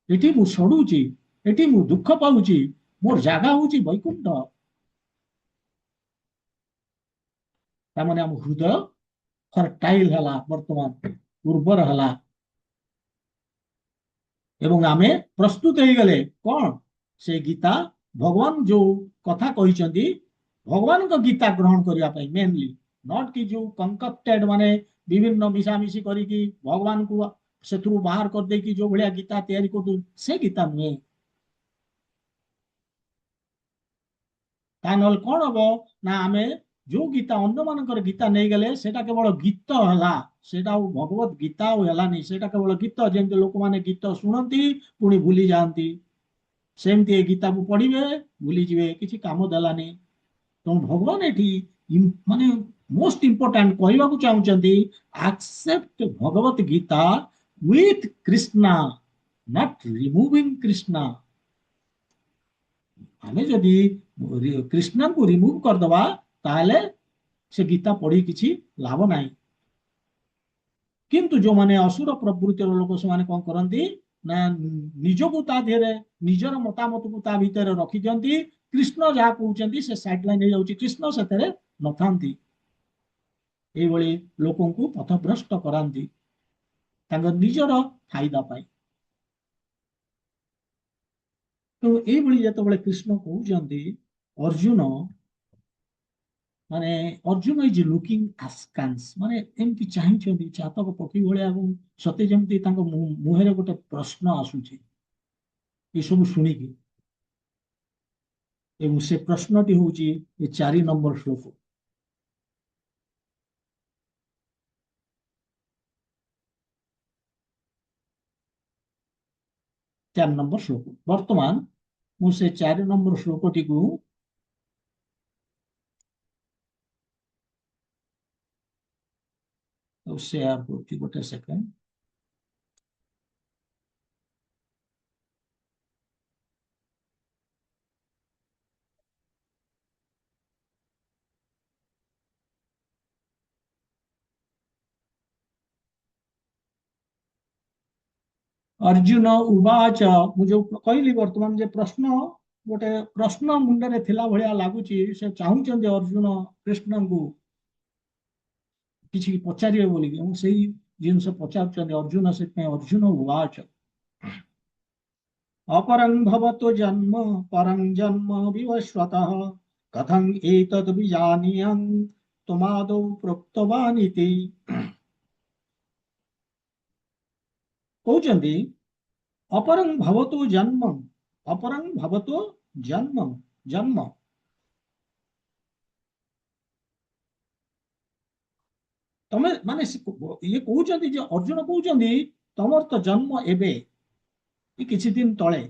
ଏଠି ମୁଁ ସଢୁଛି, ଏଠି ମୁଁ ଦୁଃଖ ପାଉଛି, ମୋର ଜାଗା ହଉଛି ବୈକୁଣ୍ଠ। ତାମାନେ ଆମ ହୃଦୟ ଫର୍ଟାଇଲ ହେଲା, ବର୍ତ୍ତମାନ ଉର୍ବର ହେଲା, ଏବଂ ଆମେ ପ୍ରସ୍ତୁତ ହେଇଗଲେ କଣ? ସେ ଗୀତା, ଭଗବାନ ଯୋଉ କଥା କହିଛନ୍ତି, ଭଗବାନଙ୍କ ଗୀତା ଗ୍ରହଣ କରିବା ପାଇଁ ମେନଲି, ନଟ କି ଯୋଉ କନକପ୍ଟେଡ, ମାନେ ବିଭିନ୍ନ ମିଶାମିଶି କରିକି ଭଗବାନଙ୍କୁ ସେଥିରୁ ବାହାର କରିଦେଇକି ଯୋଉ ଭଳିଆ ଗୀତା ତିଆରି କରୁଛୁ, ସେ ଗୀତା ନୁହେଁ। ତା ନହେଲେ କଣ ହବ ନା, ଆମେ ଯୋଉ ଗୀତା ଅନ୍ୟମାନଙ୍କର ଗୀତା ନେଇଗଲେ, ସେଟା କେବଳ ଗୀତ ହେଲା, ସେଟା ଆଉ ଭଗବତ ଗୀତା ଆଉ ହେଲାନି। ସେଟା କେବଳ ଗୀତ, ଯେମିତି ଲୋକମାନେ ଗୀତ ଶୁଣନ୍ତି ପୁଣି ଭୁଲି ଯାଆନ୍ତି, ସେମିତି ଏ ଗୀତାକୁ ପଢିବେ, ଭୁଲିଯିବେ, କିଛି କାମ ଦେଲାନି। ତେଣୁ ଭଗବାନ ଏଠି ମାନେ ମୋଷ୍ଟ ଇମ୍ପୋର୍ଟାଣ୍ଟ କହିବାକୁ ଚାହୁଁଛନ୍ତି, accept Bhagavad Gita with Krishna, not removing Krishna. ଆମେ ଯଦି କୃଷ୍ଣଙ୍କୁ ରିମୁଭ କରିଦବା, ତାହେଲେ ସେ ଗୀତା ପଢି କିଛି ଲାଭ ନାହିଁ। କିନ୍ତୁ ଯୋଉମାନେ ଅସୁର ପ୍ରବୃତ୍ତିର ଲୋକ, ସେମାନେ କଣ କରନ୍ତି ନା, ନିଜକୁ ତା ଦେହରେ, ନିଜର ମତାମତକୁ ତା ଭିତରେ ରଖିଦିଅନ୍ତି। କୃଷ୍ଣ ଯାହା କହୁଛନ୍ତି ସେ ସାଇଡ ଲାଇନ ହେଇଯାଉଛି, କୃଷ୍ଣ ସେଥିରେ ନଥାନ୍ତି। ଏଇଭଳି ଲୋକଙ୍କୁ ପଥଭ୍ରଷ୍ଟ କରାନ୍ତି ତାଙ୍କ ନିଜର ଫାଇଦା ପାଇଁ। ତେଣୁ ଏଇଭଳି ଯେତେବେଳେ କୃଷ୍ଣ କହୁଛନ୍ତି, ଅର୍ଜୁନ, ମାନେ ଅର୍ଜୁନ ଇଜ ଲୁକିଂ ଆସ୍କାନ୍ସ, ମାନେ ଏମିତି ଚାହିଁଛନ୍ତି ଚାତକ ପକ୍ଷୀ ଭଳିଆ, ଏବଂ ସତେ ଯେମିତି ତାଙ୍କ ମୁହଁରେ ଗୋଟେ ପ୍ରଶ୍ନ ଆସୁଛି ଏସବୁ ଶୁଣିକି। ଏବଂ ସେ ପ୍ରଶ୍ନଟି ହଉଛି ଏ 4 ନମ୍ବର ଶ୍ଲୋକ। ଚାରି ନମ୍ବର ଶ୍ଲୋକ। ବର୍ତ୍ତମାନ ମୁଁ ସେ 4 ନମ୍ବର ଶ୍ଲୋକଟିକୁ ସେୟାର କରୁଛି, ଗୋଟେ ସେକେଣ୍ଡ। अर्जुन उवाच, ମୁଁ ଯୋଉ କହିଲି ବର୍ତ୍ତମାନ ଯେ ପ୍ରଶ୍ନ, ଗୋଟେ ପ୍ରଶ୍ନ ମୁଣ୍ଡରେ ଥିଲା ଭଳିଆ ଲାଗୁଛି। ସେ ଚାହୁଁଛନ୍ତି ଅର୍ଜୁନ କୃଷ୍ଣଙ୍କୁ କିଛି ପଚାରିବେ ବୋଲିକି, ଏବଂ ସେଇ ଜିନିଷ ପଚାରୁଛନ୍ତି ଅର୍ଜୁନ। ସେଥିପାଇଁ ଅର୍ଜୁନ ଉବାଚ, अपरं भवतो जन्म परं जन्म विवस्वतः कथं एतद् विजानीयं त्वमादौ प्रोक्तवान् इति। କହୁଛନ୍ତି अपरं भवतो जन्म, अपरं भवतो जन्म, जन्म। ତମେ ମାନେ ଇଏ କହୁଛନ୍ତି ଯେ, ଅର୍ଜୁନ କହୁଛନ୍ତି ତମର ତ ଜନ୍ମ ଏବେ, କିଛି ଦିନ ତଳେ।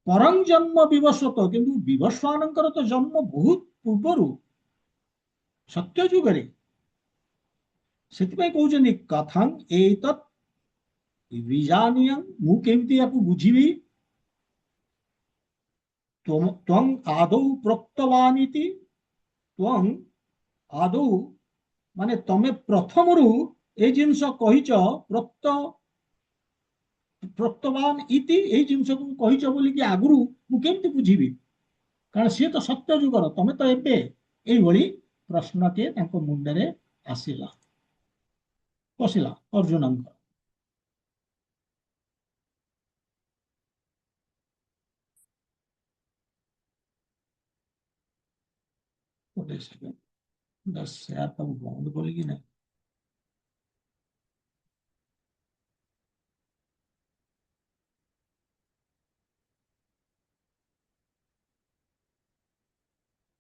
ପରଂ ଜନ୍ମ ବିବସ୍ୱତ, କିନ୍ତୁ ବିବସ୍ୱାନଙ୍କର ତ ଜନ୍ମ ବହୁତ ପୂର୍ବରୁ, ସତ୍ୟ ଯୁଗରେ। ସେଥିପାଇଁ କହୁଛନ୍ତି କଥଂ ଏତତ୍ ବିଜାନୀୟଂ, ମୁଁ କେମିତି ୟାକୁ ବୁଝିବି? त्वं आदौ प्रोक्तवानिति, त्वं आदौ माने तमे प्रथमरु ए जिनस कहिच, प्रोक्तवान इति ए जिनस को कहिच बोली कि आगुरु मु केमति बुझिबी, कारण सी तो सत्य जुगर, तमे तो एबे एई भली प्रश्नटे तांको मुंडरे आसिला, पसिला अर्जुनंक। ଗୋଟେ ସେକେଣ୍ଡ ସେୟାର ତାକୁ ବନ୍ଦ କଲି କି ନାହିଁ।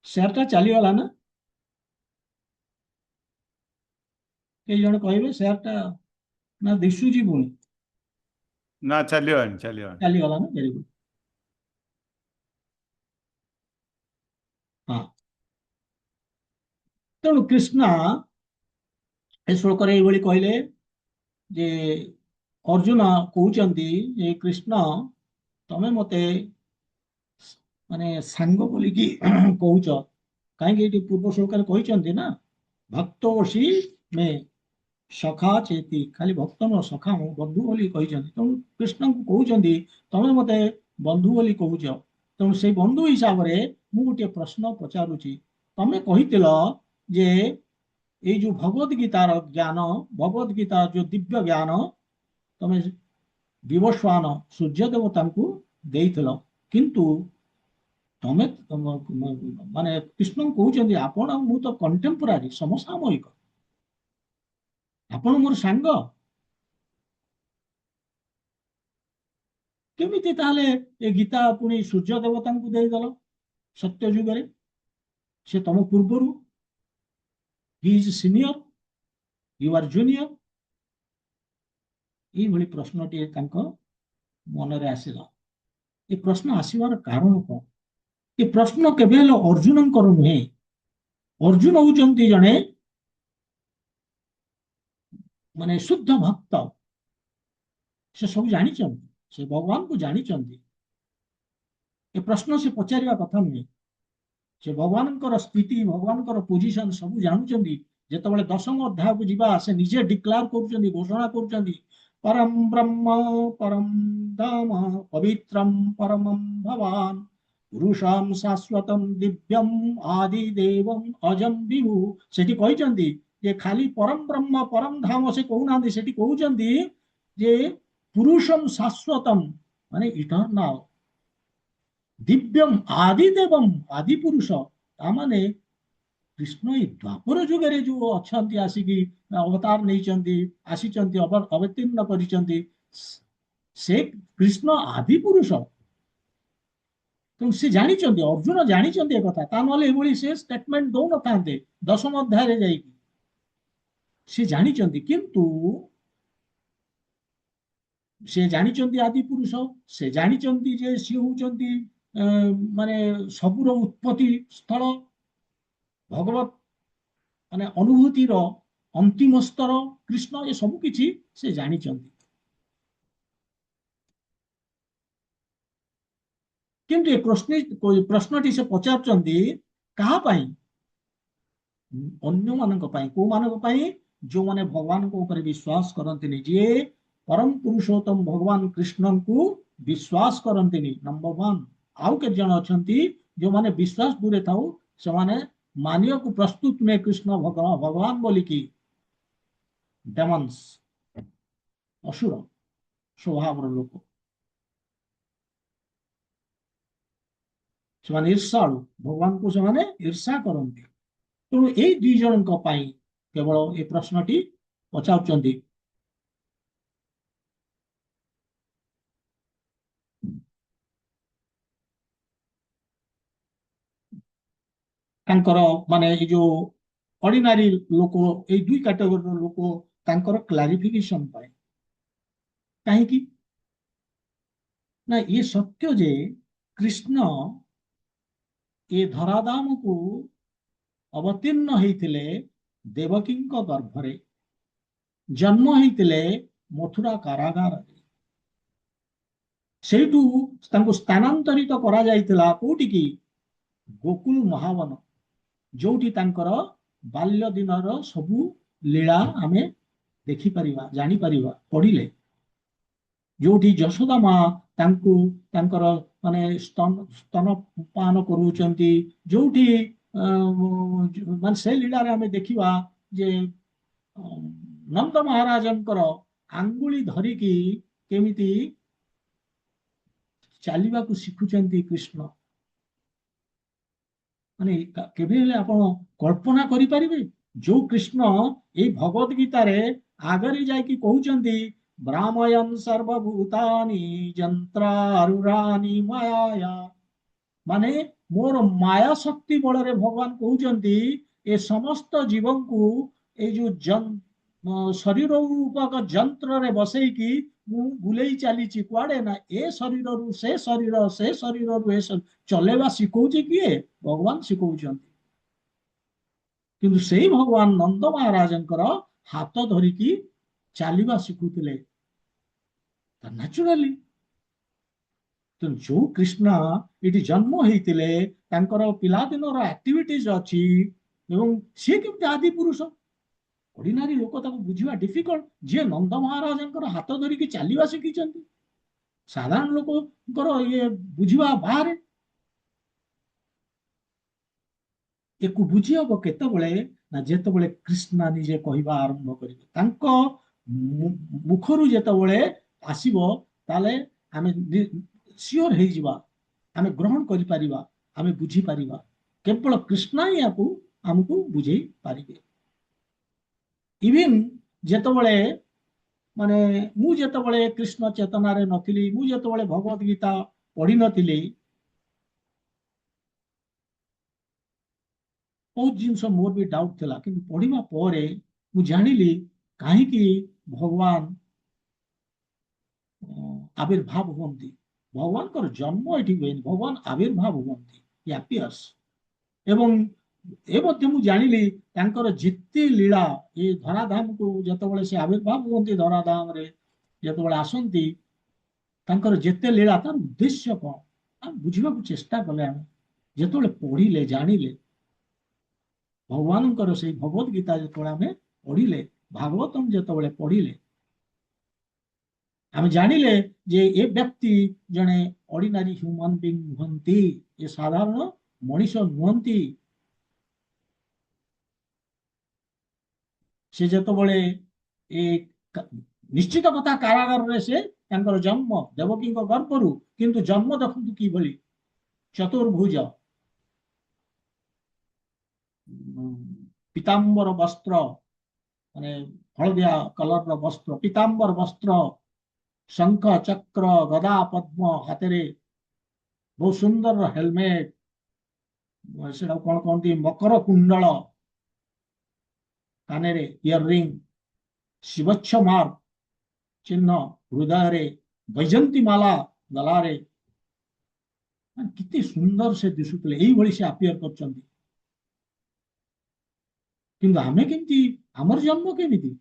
ସେୟାରଟା ଚାଲିଗଲା ନା? କେହି ଜଣେ କହିବେ ସେୟାରଟା ନା ଦିଶୁଛି ପୁଣି? ନା ଚାଲିବନି ଚାଲିବନି। ଚାଲିଗଲା ନା? Very good. ହଁ, ତେଣୁ କୃଷ୍ଣ ଏ ଶ୍ଲୋକରେ ଏଇଭଳି କହିଲେ ଯେ अर्जुन कहते जे कृष्ण तमे मते माने सांग बोलिकी कहूच, कहीं पूर्व श्लोक कहते ना भक्तोषी मे सखा चेती, खाली भक्त न सखा मो बंधु बोली कहते। तेणु कृष्ण को कहते तमे मते बंधु बोली कहूच, तेणु से बंधु हिसाब से मु गोटे प्रश्न पचारुची। तमे कहितिल जे ये जो भगवद गीतार ज्ञान, भगवद गीता जो दिव्य ज्ञान तमे विवस्वान सूर्य देवता को देइथिल, किंतु तमे माने कृष्ण कहते आपण मु तो कंटेम्पोरारी समसामयिक, आपण मोर सांग, केमिति ताले ए गीता पुणी सूर्य देवता को देइदल सत्य जुगरे, से तम पूर्वरु he is senior you are junior, ये भली प्रश्नटी मनरे आसिला। ये प्रश्न आसवार कारण कौन? ये प्रश्न केवल अर्जुन नुहे, अर्जुन होउचंती जने माने शुद्ध भक्त, से सब जानी, से भगवान को जानी। ये प्रश्न से पचारिबा कथा नुहे, से भगवान स्थिति भगवान पोजिशन सब जानुचंती। जेतबेले दशम अध्याय को जीवा से निजे डिक्लेयर करुचंती, घोषणा करुचंती परम ब्रह्म परम धाम पवित्रम परमं भवान पुरुषम शाश्वतम दिव्यम आदि देवम अजम विभु। सेठी कहचंती जे खाली परम ब्रह्म परम धाम से कहूना, सेठी कहउचंती जे पुरुषम शाश्वतम माने इटर्नल, दिव्यम आदि देवम आदि पुरुष, तामाने कृष्ण ये द्वापर जुगे जो अच्छा आसिकी अवतार नहीं आसी अवतीर्ण करिचंती, से कृष्ण आदि पुरुष। तो से जानी, अर्जुन जानी कथा, ता नले एभली से स्टेटमेंट दौ न थांते दशम अध्याय रे जाई, से जानी, किंतु से जानी आदि पुरुष, से जानी जे सी होचंती माने सबुर उत्पत्ति स्थल, भगवत माने अनुभूतिर अंतिम स्तर कृष्ण, ये सब किछि से जानी। किंतु ये प्रश्नटी से पचारचंती कहा पाई? अन्य मानक पाई। को मानक पाई? जो माने भगवान को ऊपर विश्वास करंतिनी, जे परम पुरुषोत्तम भगवान कृष्ण को विश्वास करंतिनी नंबर 1। आउ के जन अछंती जो माने विश्वास दूरे थाउ, से माने मानिया को प्रस्तुत में कृष्ण भगवान बोली की डेमन्स, असुर स्वभाव लोक, से ईर्षालु, भगवान को से ईर्षा करते। तेणु ये दुई जन केवल ये प्रश्नटी पचारुचंती। माने ये जो ऑर्डिनरी लोक, ये दुई कैटेगरी लोक तांकर क्लारिफिकेशन पाए कहीं ना ये सत्य जे कृष्ण ये धराधाम को अवतीर्ण होइथिले देवकी गर्भरे, जन्म होइथिले मथुरा कारागार, ସେଇଠୁ ତାଙ୍କୁ ସ୍ଥାନାନ୍ତରିତ କରାଯାଇଥିଲା କୋଉଠିକି? ଗୋକୁଳ ମହାବନ, ଯୋଉଠି ତାଙ୍କର ବାଲ୍ୟ ଦିନର ସବୁ ଲୀଳା ଆମେ ଦେଖିପାରିବା, ଜାଣିପାରିବା ପଢିଲେ। ଯୋଉଠି ଯଶୋଦା ମା ତାଙ୍କୁ ତାଙ୍କର ମାନେ ସ୍ତନପାନ କରୁଛନ୍ତି, ଯୋଉଠି ମାନେ ସେ ଲୀଳାରେ ଆମେ ଦେଖିବା ଯେ ନନ୍ଦ ମହାରାଜଙ୍କର ଆଙ୍ଗୁଳି ଧରିକି କେମିତି ଚାଲିବାକୁ ଶିଖୁଛନ୍ତି କୃଷ୍ଣ। ମାନେ କେବେ ହେଲେ ଆପଣ କଳ୍ପନା କରିପାରିବେ ଯୋଉ କୃଷ୍ଣ ଏଇ ଭଗବତ ଗୀତାରେ ଆଗରେ ଯାଇକି କହୁଛନ୍ତି ବ୍ରାହ୍ମୟନ୍ ସର୍ବଭୂତାନି ଯନ୍ତ୍ରାରୁରାନି ମାୟା, ମାନେ ମୋର ମାୟା ଶକ୍ତି ବଳରେ ଭଗବାନ କହୁଛନ୍ତି ଏ ସମସ୍ତ ଜୀବଙ୍କୁ ଏଇ ଯୋଉ ଶରୀର ରୂପକ ଯନ୍ତ୍ରରେ ବସେଇକି ମୁଁ ବୁଲେଇ ଚାଲିଛି କୁଆଡେ ନା ଏ ଶରୀରରୁ ସେ ଶରୀର, ସେ ଶରୀରରୁ ଏ ଶରୀର ଚଲେଇବା ଶିଖଉଛି କିଏ? ଭଗବାନ ଶିଖଉଛନ୍ତି। କିନ୍ତୁ ସେଇ ଭଗବାନ ନନ୍ଦ ମହାରାଜଙ୍କର ହାତ ଧରିକି ଚାଲିବା ଶିଖୁଥିଲେ ନ୍ୟାଚୁରାଲି। ଯୋଉ କୃଷ୍ଣ ଏଠି ଜନ୍ମ ହେଇଥିଲେ, ତାଙ୍କର ପିଲାଦିନର ଆକ୍ଟିଭିଟିଜ ଅଛି, ଏବଂ ସିଏ କେମିତି ଆଦି ପୁରୁଷ? ଅର୍ଡିନାରୀ ଲୋକ ତାକୁ ବୁଝିବା ଡିଫିକଲ୍ଟ। ଯିଏ ନନ୍ଦ ମହାରାଜଙ୍କର ହାତ ଧରିକି ଚାଲିବା ଶିଖିଛନ୍ତି, ସାଧାରଣ ଲୋକଙ୍କର ଇଏ ବୁଝିବା ବାହାରେ। ଏକୁ ବୁଝି ହବ କେତେବେଳେ ନା ଯେତେବେଳେ କୃଷ୍ଣ ନିଜେ କହିବା ଆରମ୍ଭ କରିବେ, ତାଙ୍କ ମୁଖରୁ ଯେତେବେଳେ ଆସିବ, ତାହେଲେ ଆମେ ସିଓର ହେଇଯିବା, ଆମେ ଗ୍ରହଣ କରିପାରିବା, ଆମେ ବୁଝିପାରିବା। କେବଳ କୃଷ୍ଣ ହିଁ ୟାକୁ ଆମକୁ ବୁଝେଇ ପାରିବେ। ଇଭିନ୍ ଯେତେବେଳେ ମାନେ ମୁଁ ଯେତେବେଳେ କୃଷ୍ଣ ଚେତନାରେ ନଥିଲି, ମୁଁ ଯେତେବେଳେ ଭଗବତ ଗୀତା ପଢିନଥିଲି, ବହୁତ ଜିନିଷ ମୋର ବି ଡାଉଟ୍ ଥିଲା। କିନ୍ତୁ ପଢିବା ପରେ ମୁଁ ଜାଣିଲି କାହିଁକି ଭଗବାନ ଆବିର୍ଭାବ ହୁଅନ୍ତି। ଭଗବାନଙ୍କର ଜନ୍ମ ଏଠି ହୁଏନି, ଭଗବାନ ଆବିର୍ଭାବ ହୁଅନ୍ତି, ଆপিୟର୍ସ। ଏବଂ ଏ ମଧ୍ୟ ମୁଁ ଜାଣିଲି ତାଙ୍କର ଯେତେ ଲୀଳା ଏ ଧରାଧାମକୁ ଯେତେବେଳେ ସେ ଆବିର୍ଭାବ ହୁଅନ୍ତି, ଧରାଧାମରେ ଯେତେବେଳେ ଆସନ୍ତି, ତାଙ୍କର ଯେତେ ଲୀଳା, ତାର ଉଦ୍ଦେଶ୍ୟ କଣ ଆମେ ବୁଝିବାକୁ ଚେଷ୍ଟା କଲେ, ଆମେ ଯେତେବେଳେ ପଢିଲେ ଜାଣିଲେ, ଭଗବାନଙ୍କର ସେଇ ଭଗବତ ଗୀତା ଯେତେବେଳେ ଆମେ ପଢିଲେ, ଭାଗବତମ ଯେତେବେଳେ ପଢିଲେ, ଆମେ ଜାଣିଲେ ଯେ ଏ ବ୍ୟକ୍ତି ଜଣେ ଅର୍ଡିନାରୀ ହ୍ୟୁମାନ ବିଙ୍ଗ ନୁହନ୍ତି, ଏ ସାଧାରଣ ମଣିଷ ନୁହନ୍ତି। ସେ ଯେତେବେଳେ ଏ ନିଶ୍ଚିତ କଥା କାରାଗାରରେ ସେ ତାଙ୍କର ଜନ୍ମ ଦେବକୀଙ୍କ ଗର୍ଭରୁ, କିନ୍ତୁ ଜନ୍ମ ଦେଖନ୍ତୁ କିଭଳି ଚତୁର୍ଭୁଜ, ପୀତାମ୍ବର ବସ୍ତ୍ର, ମାନେ ହଳଦିଆ କଲରର ବସ୍ତ୍ର, ପୀତାମ୍ବର ବସ୍ତ୍ର, ଶଙ୍ଖ ଚକ୍ର ଗଦା ପଦ୍ମ ହାତରେ, ବହୁତ ସୁନ୍ଦର ହେଲମେଟ, ସେଟା କଣ କହନ୍ତି ମକର କୁଣ୍ଡଳ, କାନରେ ଇୟରିଂ, ଶିବଚ୍ଛ ମାର୍ଗ ଚିହ୍ନ ହୃଦୟରେ, ବୈଜନ୍ତୀ ମାଲା ଗଲାରେ, କେତେ ସୁନ୍ଦର ସେ ଦିଶୁଥିଲେ। ଏଇଭଳି ସେ ଆପିୟର କରିଛନ୍ତି। କିନ୍ତୁ ଆମେ କେମିତି, ଆମର ଜନ୍ମ କେମିତି?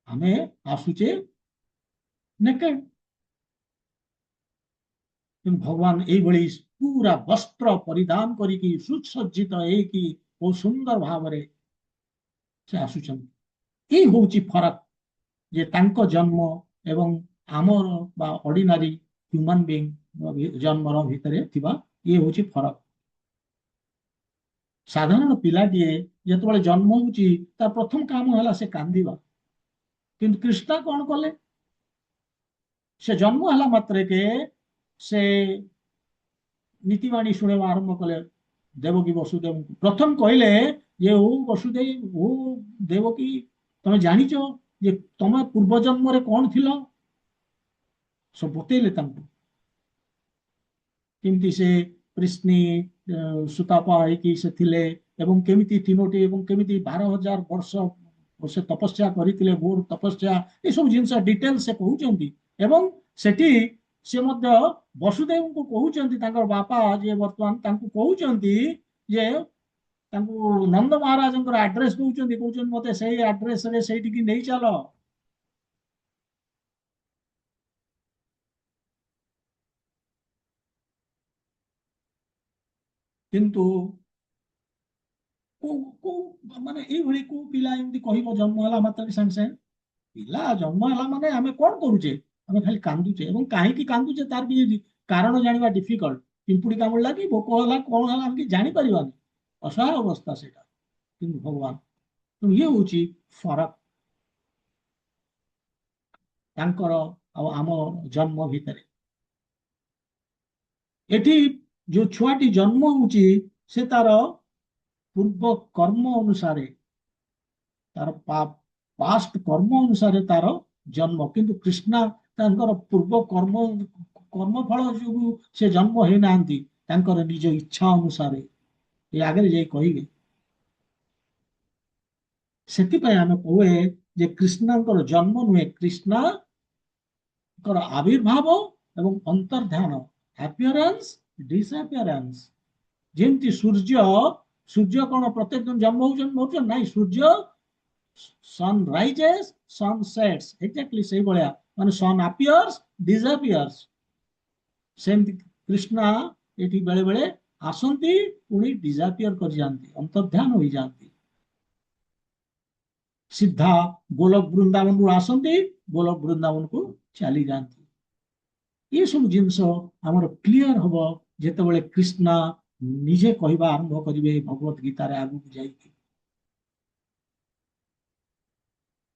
ଆମେ ଆସୁଛେ ନେକେଡ। କିନ୍ତୁ ଭଗବାନ ଏଇଭଳି ପୁରା ବସ୍ତ୍ର ପରିଧାନ କରିକି ସୁସଜ୍ଜିତ ହେଇକି ବହୁତ ସୁନ୍ଦର ଭାବରେ ସେ ଆସୁଛନ୍ତି। ଏଇ ହଉଛି ଫରକ, ଯେ ତାଙ୍କ ଜନ୍ମ ଏବଂ ଆମର ବା ଅର୍ଡିନାରୀ ହ୍ୟୁମାନ ବିଙ୍ଗ ଜନ୍ମର ଭିତରେ ଥିବା ଇଏ ହଉଛି ଫରକ। ସାଧାରଣ ପିଲାଟିଏ ଯେତେବେଳେ ଜନ୍ମ ହଉଛି, ତା ପ୍ରଥମ କାମ ହେଲା ସେ କାନ୍ଦିବା। କିନ୍ତୁ କୃଷ୍ଣ କଣ କଲେ? ସେ ଜନ୍ମ ହେଲା ମାତ୍ରକେ ସେ ନୀତିବାଣୀ ଶୁଣିବା ଆରମ୍ଭ କଲେ ଦେବକୀ ବସୁଦେବଙ୍କୁ। ପ୍ରଥମ କହିଲେ ଯେ ଓ ବସୁଦେବ, ଓ ଦେବକୀ, ତମେ ଜାଣିଛ ଯେ ତମେ ପୂର୍ବ ଜନ୍ମରେ କଣ ଥିଲ? ସବୁ ବତେଇଲେ ତାଙ୍କୁ, କେମିତି ସେ କୃଷ୍ଣି ସୁତାପା ହେଇକି ସେ ଥିଲେ, ଏବଂ କେମିତି ତିନୋଟି, ଏବଂ କେମିତି 12,000 ବର୍ଷ ସେ ତପସ୍ୟା କରିଥିଲେ, ଘୋର ତପସ୍ୟା, ଏସବୁ ଜିନିଷ ଡିଟେଲ ସେ କହୁଛନ୍ତି। ଏବଂ ସେଠି ସେ ମଧ୍ୟ ବସୁଦେବଙ୍କୁ କହୁଛନ୍ତି, ତାଙ୍କର ବାପା ଯିଏ ବର୍ତ୍ତମାନ, ତାଙ୍କୁ କହୁଛନ୍ତି ଯେ ତାଙ୍କୁ ନନ୍ଦ ମହାରାଜଙ୍କର ଆଡ୍ରେସ ଦଉଛନ୍ତି, କହୁଛନ୍ତି ମତେ ସେଇ ଆଡ୍ରେସରେ ସେଇଠିକି ନେଇ ଚାଲ। କିନ୍ତୁ କୋଉ କୋଉ ମାନେ ଏଇଭଳି କୋଉ ପିଲା ଏମିତି କହିବ ଜନ୍ମ ହେଲା ମାତ୍ରକେ ସାଙ୍ଗେ ସାଙ୍ଗେ ପିଲା ଜନ୍ମ ହେଲା ମାନେ ଆମେ କଣ କରୁଛେ ଆମେ ଖାଲି କାନ୍ଦୁଛେ ଏବଂ କାହିଁକି କାନ୍ଦୁଛେ ତାର ବି କାରଣ ଜାଣିବା ଡିଫିକଲ୍ଟ ପିମ୍ପୁଡି କାମୁଡ଼ିଲା କି ଭୋକ ହେଲା କଣ ହେଲା ଆମେ କିଛି ଜାଣିପାରିବାନି ଅସହାୟ ଅବସ୍ଥା ସେଇଟା କିନ୍ତୁ ଭଗବାନ ତେଣୁ ଇଏ ହଉଛି ଫରକ ତାଙ୍କର ଆଉ ଆମ ଜନ୍ମ ଭିତରେ ଏଠି ଯୋଉ ଛୁଆଟି ଜନ୍ମ ହଉଛି ସେ ତାର ପୂର୍ବ କର୍ମ ଅନୁସାରେ ତାର ପାଷ୍ଟ କର୍ମ ଅନୁସାରେ ତାର ଜନ୍ମ କିନ୍ତୁ କୃଷ୍ଣା ତାଙ୍କର ପୂର୍ବ କର୍ମଫଳ ଯୋଗୁଁ ସେ ଜନ୍ମ ହେଇନାହାନ୍ତି ତାଙ୍କର ନିଜ ଇଚ୍ଛା ଅନୁସାରେ ଏ ଆଗରେ ଯାଇ କହିବେ ସେଥିପାଇଁ ଆମେ କହେ ଯେ କୃଷ୍ଣଙ୍କର ଜନ୍ମ ନୁହେଁ କୃଷ୍ଣଙ୍କର ଆବିର୍ଭାବ ଏବଂ ଅନ୍ତର୍ଧାନ ଆପିୟରାନ୍ସ ଡିସଆପିୟରାନ୍ସ ଯେମିତି ସୂର୍ଯ୍ୟ କଣ ପ୍ରତ୍ୟେକ ଦିନ ଜନ୍ମ ହଉଛନ୍ତି ନାଇଁ ସୂର୍ଯ୍ୟ sun rises sun sets exactly ସେଇଭଳିଆ ମାନେ sun appears disappears ସେମିତି କୃଷ୍ଣ ଏଠି ବେଳେ ବେଳେ ଆସନ୍ତି ପୁଣି ଡିଜାପିୟର କରିଯାଆନ୍ତି ଅନ୍ତର୍ଧାନ ହୋଇଯାଆନ୍ତି ସିଧା ଗୋଲକ ବୃନ୍ଦାବନରୁ ଆସନ୍ତି ଗୋଲକ ବୃନ୍ଦାବନକୁ ଚାଲି ଯାଆନ୍ତି ଏସବୁ ଜିନିଷ ଆମର କ୍ଲିୟର ହବ ଯେତେବେଳେ କୃଷ୍ଣ ନିଜେ କହିବା ଆରମ୍ଭ କରିବେ ଭଗବତ ଗୀତାରେ ଆଗକୁ ଯାଇକି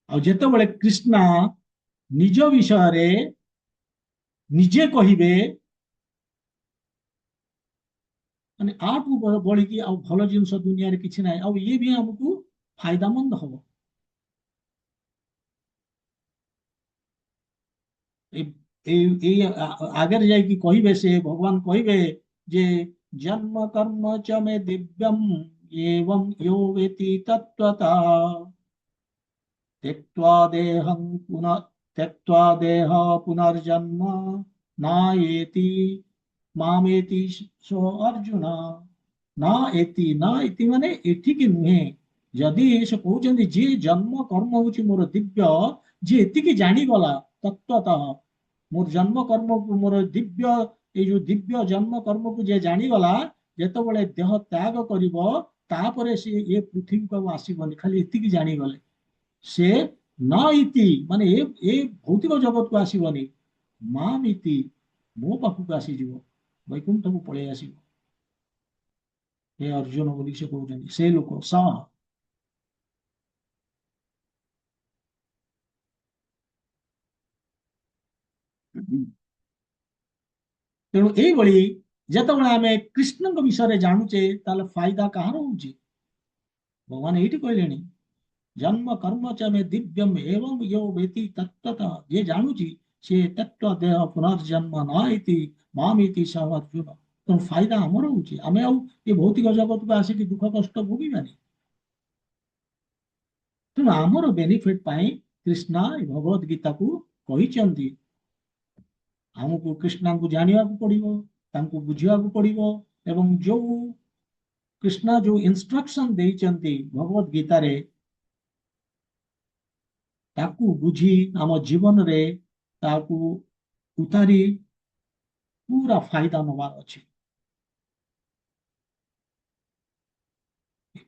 ଆଉ ଯେତେବେଳେ କୃଷ୍ଣ ନିଜ ବିଷୟରେ ନିଜେ କହିବେ ମାନେ ଆଠୁ ବଳିକି ଆଉ ଭଲ ଜିନିଷ ଦୁନିଆରେ କିଛି ନାହିଁ ଆଉ ଇଏ ବି ଆମକୁ ଫାଇଦାମନ୍ଦ ହବ ଏଇ ଆଗରେ ଯାଇକି କହିବେ ସେ ଭଗବାନ କହିବେ ଯେ ଜନ୍ମ କର୍ମ ଚ ମେ ଦିବ୍ୟମ୍ ଏବଂ ୟୋ ବେତି ତତ୍ତ୍ୱତଃ त्यक्त्वा देहं पुनः त्यक्त्वा देह पुनर्जन्म नायेति मामेति सो अर्जुन ନା ଏତି ମାନେ ଏଠିକି ନୁହେଁ ଯଦି ସେ କହୁଛନ୍ତି ଯିଏ ଜନ୍ମ କର୍ମ ହଉଛି ମୋର ଦିବ୍ୟ ଯିଏ ଏତିକି ଜାଣିଗଲା ତତ୍ତ୍ୱତଃ ମୋର ଜନ୍ମ କର୍ମକୁ ମୋର ଦିବ୍ୟ ଏଇ ଯୋଉ ଦିବ୍ୟ ଜନ୍ମ କର୍ମକୁ ଯିଏ ଜାଣିଗଲା ଯେତେବେଳେ ଦେହ ତ୍ୟାଗ କରିବ ତାପରେ ସେ ଏ ପୃଥିବୀକୁ ଆଉ ଆସିବନି ଖାଲି ଏତିକି ଜାଣିଗଲେ ସେ ନ ଇତି ମାନେ ଏ ଭୌତିକ ଜଗତକୁ ଆସିବନି ମାମ୍ ଇତି ମୋ ପାଖକୁ ଆସିଯିବ ବୈକୁଣ୍ଠକୁ ପଳେଇ ଆସିବ हे अर्जुन बोली से कହୁଛନ୍ତି ସେ ଲୋକ ସହ ତେଣୁ ଏଇଭଳି ଯେତେବେଳେ ଆମେ କୃଷ୍ଣଙ୍କ ବିଷୟରେ ଜାଣୁଛେ ତାହେଲେ ଫାଇଦା କାହାର ହଉଛି ଭଗବାନ ଏଇଠି କହିଲେଣି ଜନ୍ମ କର୍ମ ଚ ମେ ଦିବ୍ୟମ୍ ଏବଂ ୟୋ ବେତି ତତ୍ତ୍ୱତଃ ଯିଏ ଜାଣୁଛି ସେ ତତ୍ତ୍ୱ ଦେହ ପୁନର୍ଜନ୍ମ ନାଇତି ମାମିତି ସହ ଅର୍ଜୁନ ତେଣୁ ଫାଇଦା ଆମର ହଉଛି ଆମେ ଆଉ ଏ ଭୌତିକ ଜଗତକୁ ଆସିକି ଦୁଃଖ କଷ୍ଟ ଭୋଗିବାନି ତେଣୁ ଆମର ବେନିଫିଟ ପାଇଁ କୃଷ୍ଣ ଭଗବତ ଗୀତାକୁ କହିଛନ୍ତି ଆମକୁ କୃଷ୍ଣଙ୍କୁ ଜାଣିବାକୁ ପଡିବ ତାଙ୍କୁ ବୁଝିବାକୁ ପଡିବ ଏବଂ ଯୋଉ କୃଷ୍ଣ ଯୋଉ ଇନଷ୍ଟ୍ରକ୍ସନ ଦେଇଛନ୍ତି ଭଗବତ ଗୀତାରେ ତାକୁ ବୁଝି ଆମ ଜୀବନରେ ତାକୁ ଉତାରି ପୁରା ଫାଇଦା ନେବାର ଅଛି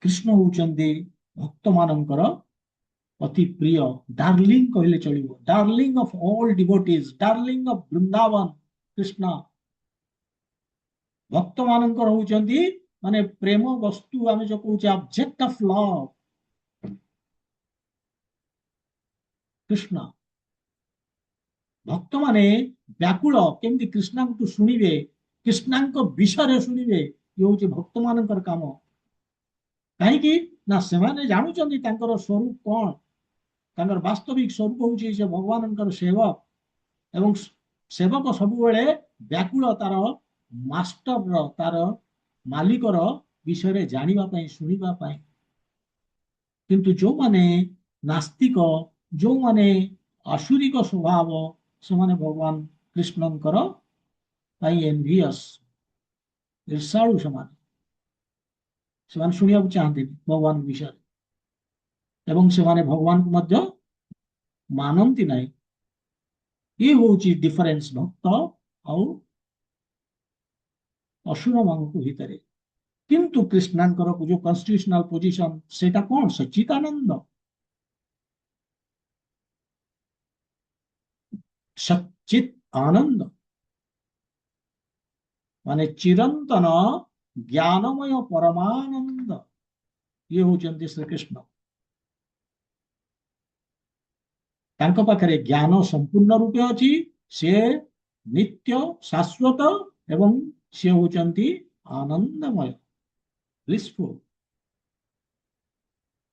କୃଷ୍ଣ ହଉଛନ୍ତି ଭକ୍ତମାନଙ୍କର ଅତି ପ୍ରିୟ ଡାର୍ଲିଂ କହିଲେ ଚଳିବ darling of all devotees darling of Vrindavan Krishna ଭକ୍ତମାନଙ୍କର ହଉଛନ୍ତି ମାନେ ପ୍ରେମ ବସ୍ତୁ ଆମେ ଯୋଉ କହୁଛେ ଅବଜେକ୍ଟ ଅଫ ଲଭ୍ କୃଷ୍ଣ ଭକ୍ତମାନେ ବ୍ୟାକୁଳ କେମିତି କୃଷ୍ଣଙ୍କୁ ଶୁଣିବେ କୃଷ୍ଣଙ୍କ ବିଷୟରେ ଶୁଣିବେ ଇଏ ହଉଛି ଭକ୍ତମାନଙ୍କର କାମ କାହିଁକି ନା ସେମାନେ ଜାଣୁଛନ୍ତି ତାଙ୍କର ସ୍ୱରୂପ କଣ ତାଙ୍କର ବାସ୍ତବିକ ସ୍ୱରୂପ ହଉଛି ସେ ଭଗବାନଙ୍କର ସେବକ ଏବଂ ସେବକ ସବୁବେଳେ ବ୍ୟାକୁଳ ତାର ମାଷ୍ଟରର ତାର ମାଲିକର ବିଷୟରେ ଜାଣିବା ପାଇଁ ଶୁଣିବା ପାଇଁ କିନ୍ତୁ ଯୋଉମାନେ ନାସ୍ତିକ ଯୋଉମାନେ ଆସୁରିକ ସ୍ୱଭାବ ସେମାନେ ଭଗବାନ କୃଷ୍ଣଙ୍କର ପାଇଁ ଏନଭିୟସ୍ ଈର୍ଷାଳୁ ସେମାନେ ଶୁଣିବାକୁ ଚାହାନ୍ତିନି ଭଗବାନଙ୍କ ବିଷୟରେ ଏବଂ ସେମାନେ ଭଗବାନଙ୍କୁ ମଧ୍ୟ ମାନନ୍ତି ନାହିଁ ଇଏ ହଉଛି ଡିଫରେନ୍ସ ଭକ୍ତ ଆଉ ଅସୁର ମାନଙ୍କ ଭିତରେ किंतु कृष्णांकर जो कन्स्टिट्यूशनल पोजिशन सेटा कौन सच्चिदानंद सच्चित आनंद माने चिरंतन ज्ञानमय परमानंद ये होचंती श्रीकृष्ण तांको पाखरे ज्ञान संपूर्ण रूपे अछि से नित्य शाश्वत एवं से होचंती आनंदमय ब्लिसफुल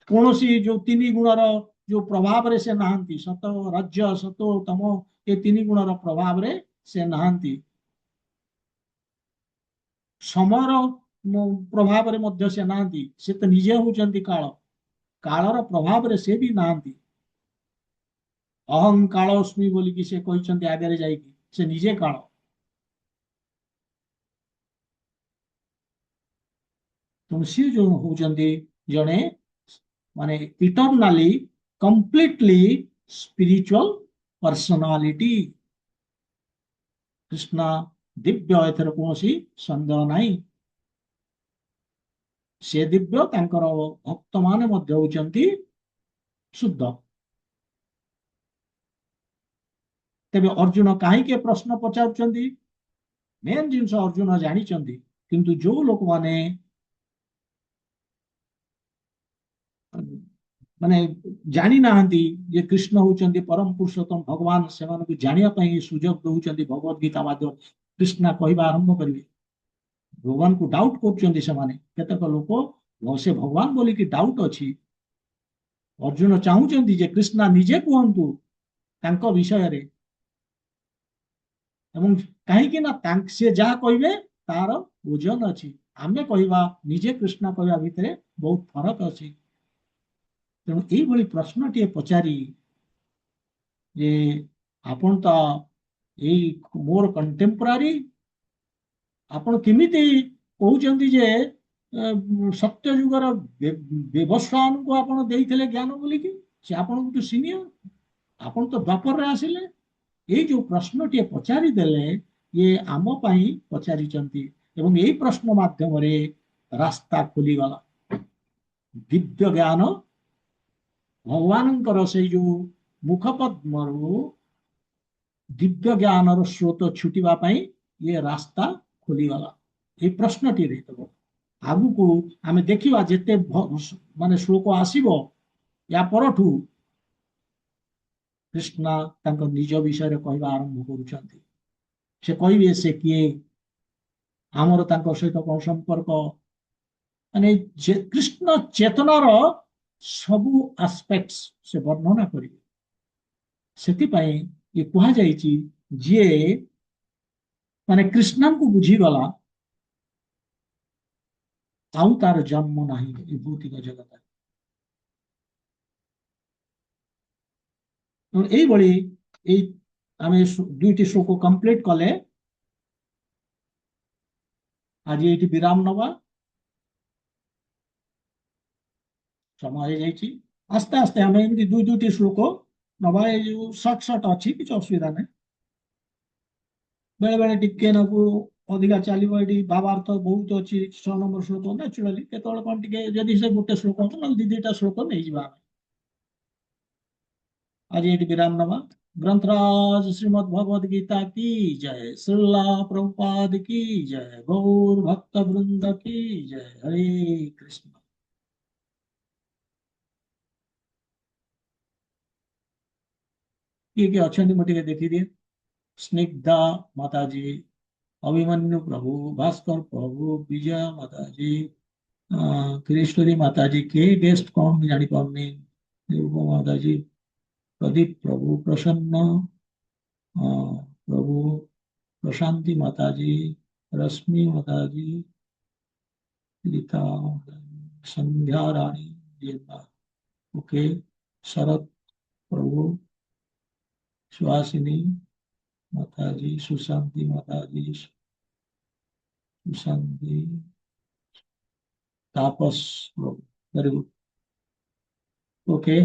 कौनसी जो तीन गुणर जो प्रभाव रे से नहांती सत रज सतो तम ये तीन गुणर प्रभाव रे से नहांती समर प्रभाव रे मध्य से नहांती से तो निजे होचंती काल कालर प्रभाव रे से भी नहांती अहं कालोस्मि बोली कि से कहते आगे जाइकी से निजे काल तो सी जो होचंती जने माने इटरनाली completely spiritual personality Krishna Divya एथर कौन सन्देह नहीं से दिव्य तांकर भक्त माने मध्य होचंती शुद्ध तेबे अर्जुन कहीं के प्रश्न पचारुचंती मेन जिनस अर्जुन जानिचंती किंतु जो लोक माने माने जानी नाहंती जे कृष्ण होचंती परम पुरुषोत्तम भगवान से मानक जानिया पई सुजोग दउचंती भगवत गीता माध्यम कृष्ण कहबा आरंभ करिवे भगवान को डाउट करचंती से माने केतक लोक से भगवान बोली कि डाउट अछि अर्जुन चाहूचंती जे कृष्ण निजे कहंतु तांको विषय रे एवं कहीं ना से जहाँ कहे तार ओजन अच्छी आमे कहवा निजे कृष्ण कहवा भितर बहुत फरक अच्छी तेणु ये प्रश्न टे पचारि जे आपण तो यही मोर कंटेम्पोरारी आपण केमिति कहउचंती जे सत्य युगर व्यवस्वान को आपण देइथिले ज्ञान बोली कि से आपण तो सीनियर आपण तो द्वापर रे आसिले ये जो प्रश्न टे पचारि देले ये आम पाई पचारिचंती एवं यही प्रश्न माध्यम रे रास्ता खोली गला दिव्य ज्ञान भगवान से जो मुखपद्मरु दिव्य ज्ञान स्रोत छुटिबा पाई ये रास्ता खोली गला ये प्रश्न टी रही आगु को आमे देखिबा जेते माने श्लोक आसीबो या परठू कृष्ण तांको निज विषय रे कहबा आरंभ करूचंती से कहबे से किए आमर तांको सहित कोन संपर्क माने कृष्ण चेतनार सबु एस्पेक्ट्स से वर्णना करिवे सेति पई ये कहा जाइछि जे माने कृष्ण को बुझी गला आउ तार जन्म नाही ए भौतिक जगत और एई बळी एई आमे दुईटी श्लोक कंप्लीट कले आज ये विराम नवा समय जाइए आस्ते आस्ते आम एमती दुई दुईटी श्लोक नवा जो सर्ट सर्ट अच्छी किसी असुविधा नहीं बेले बेले टिके नकु अधिका चलो ये भावार्थ बहुत अच्छी 6 नंबर श्लोक नेचुराली केतବେଳେ कौन टिके जदि से गोटे श्लोक हो ना दीटा श्लोक नहीं जावा आज ये विराम नवा ग्रंथराज श्रीमद् भगवद गीता की जय श्रीला प्रभुपाद की जय गौर भक्त वृंद की जय हरे कृष्ण किए अच्छा मुझे देखी दिए स्निग्धा माताजी अभिमन्यु प्रभु भास्कर प्रभु विजय माताजी कृष्णरी माताजी के गेस्ट कौन जानी पाऊनी माताजी प्रदीप प्रभु प्रसन्न प्रभु प्रशांति माताजी रश्मि माताजी गीता संध्या रानी ओके शरद प्रभु सुहासिनी माताजी सुशांति माताजी सुशांति तापस वेरी गुड ओके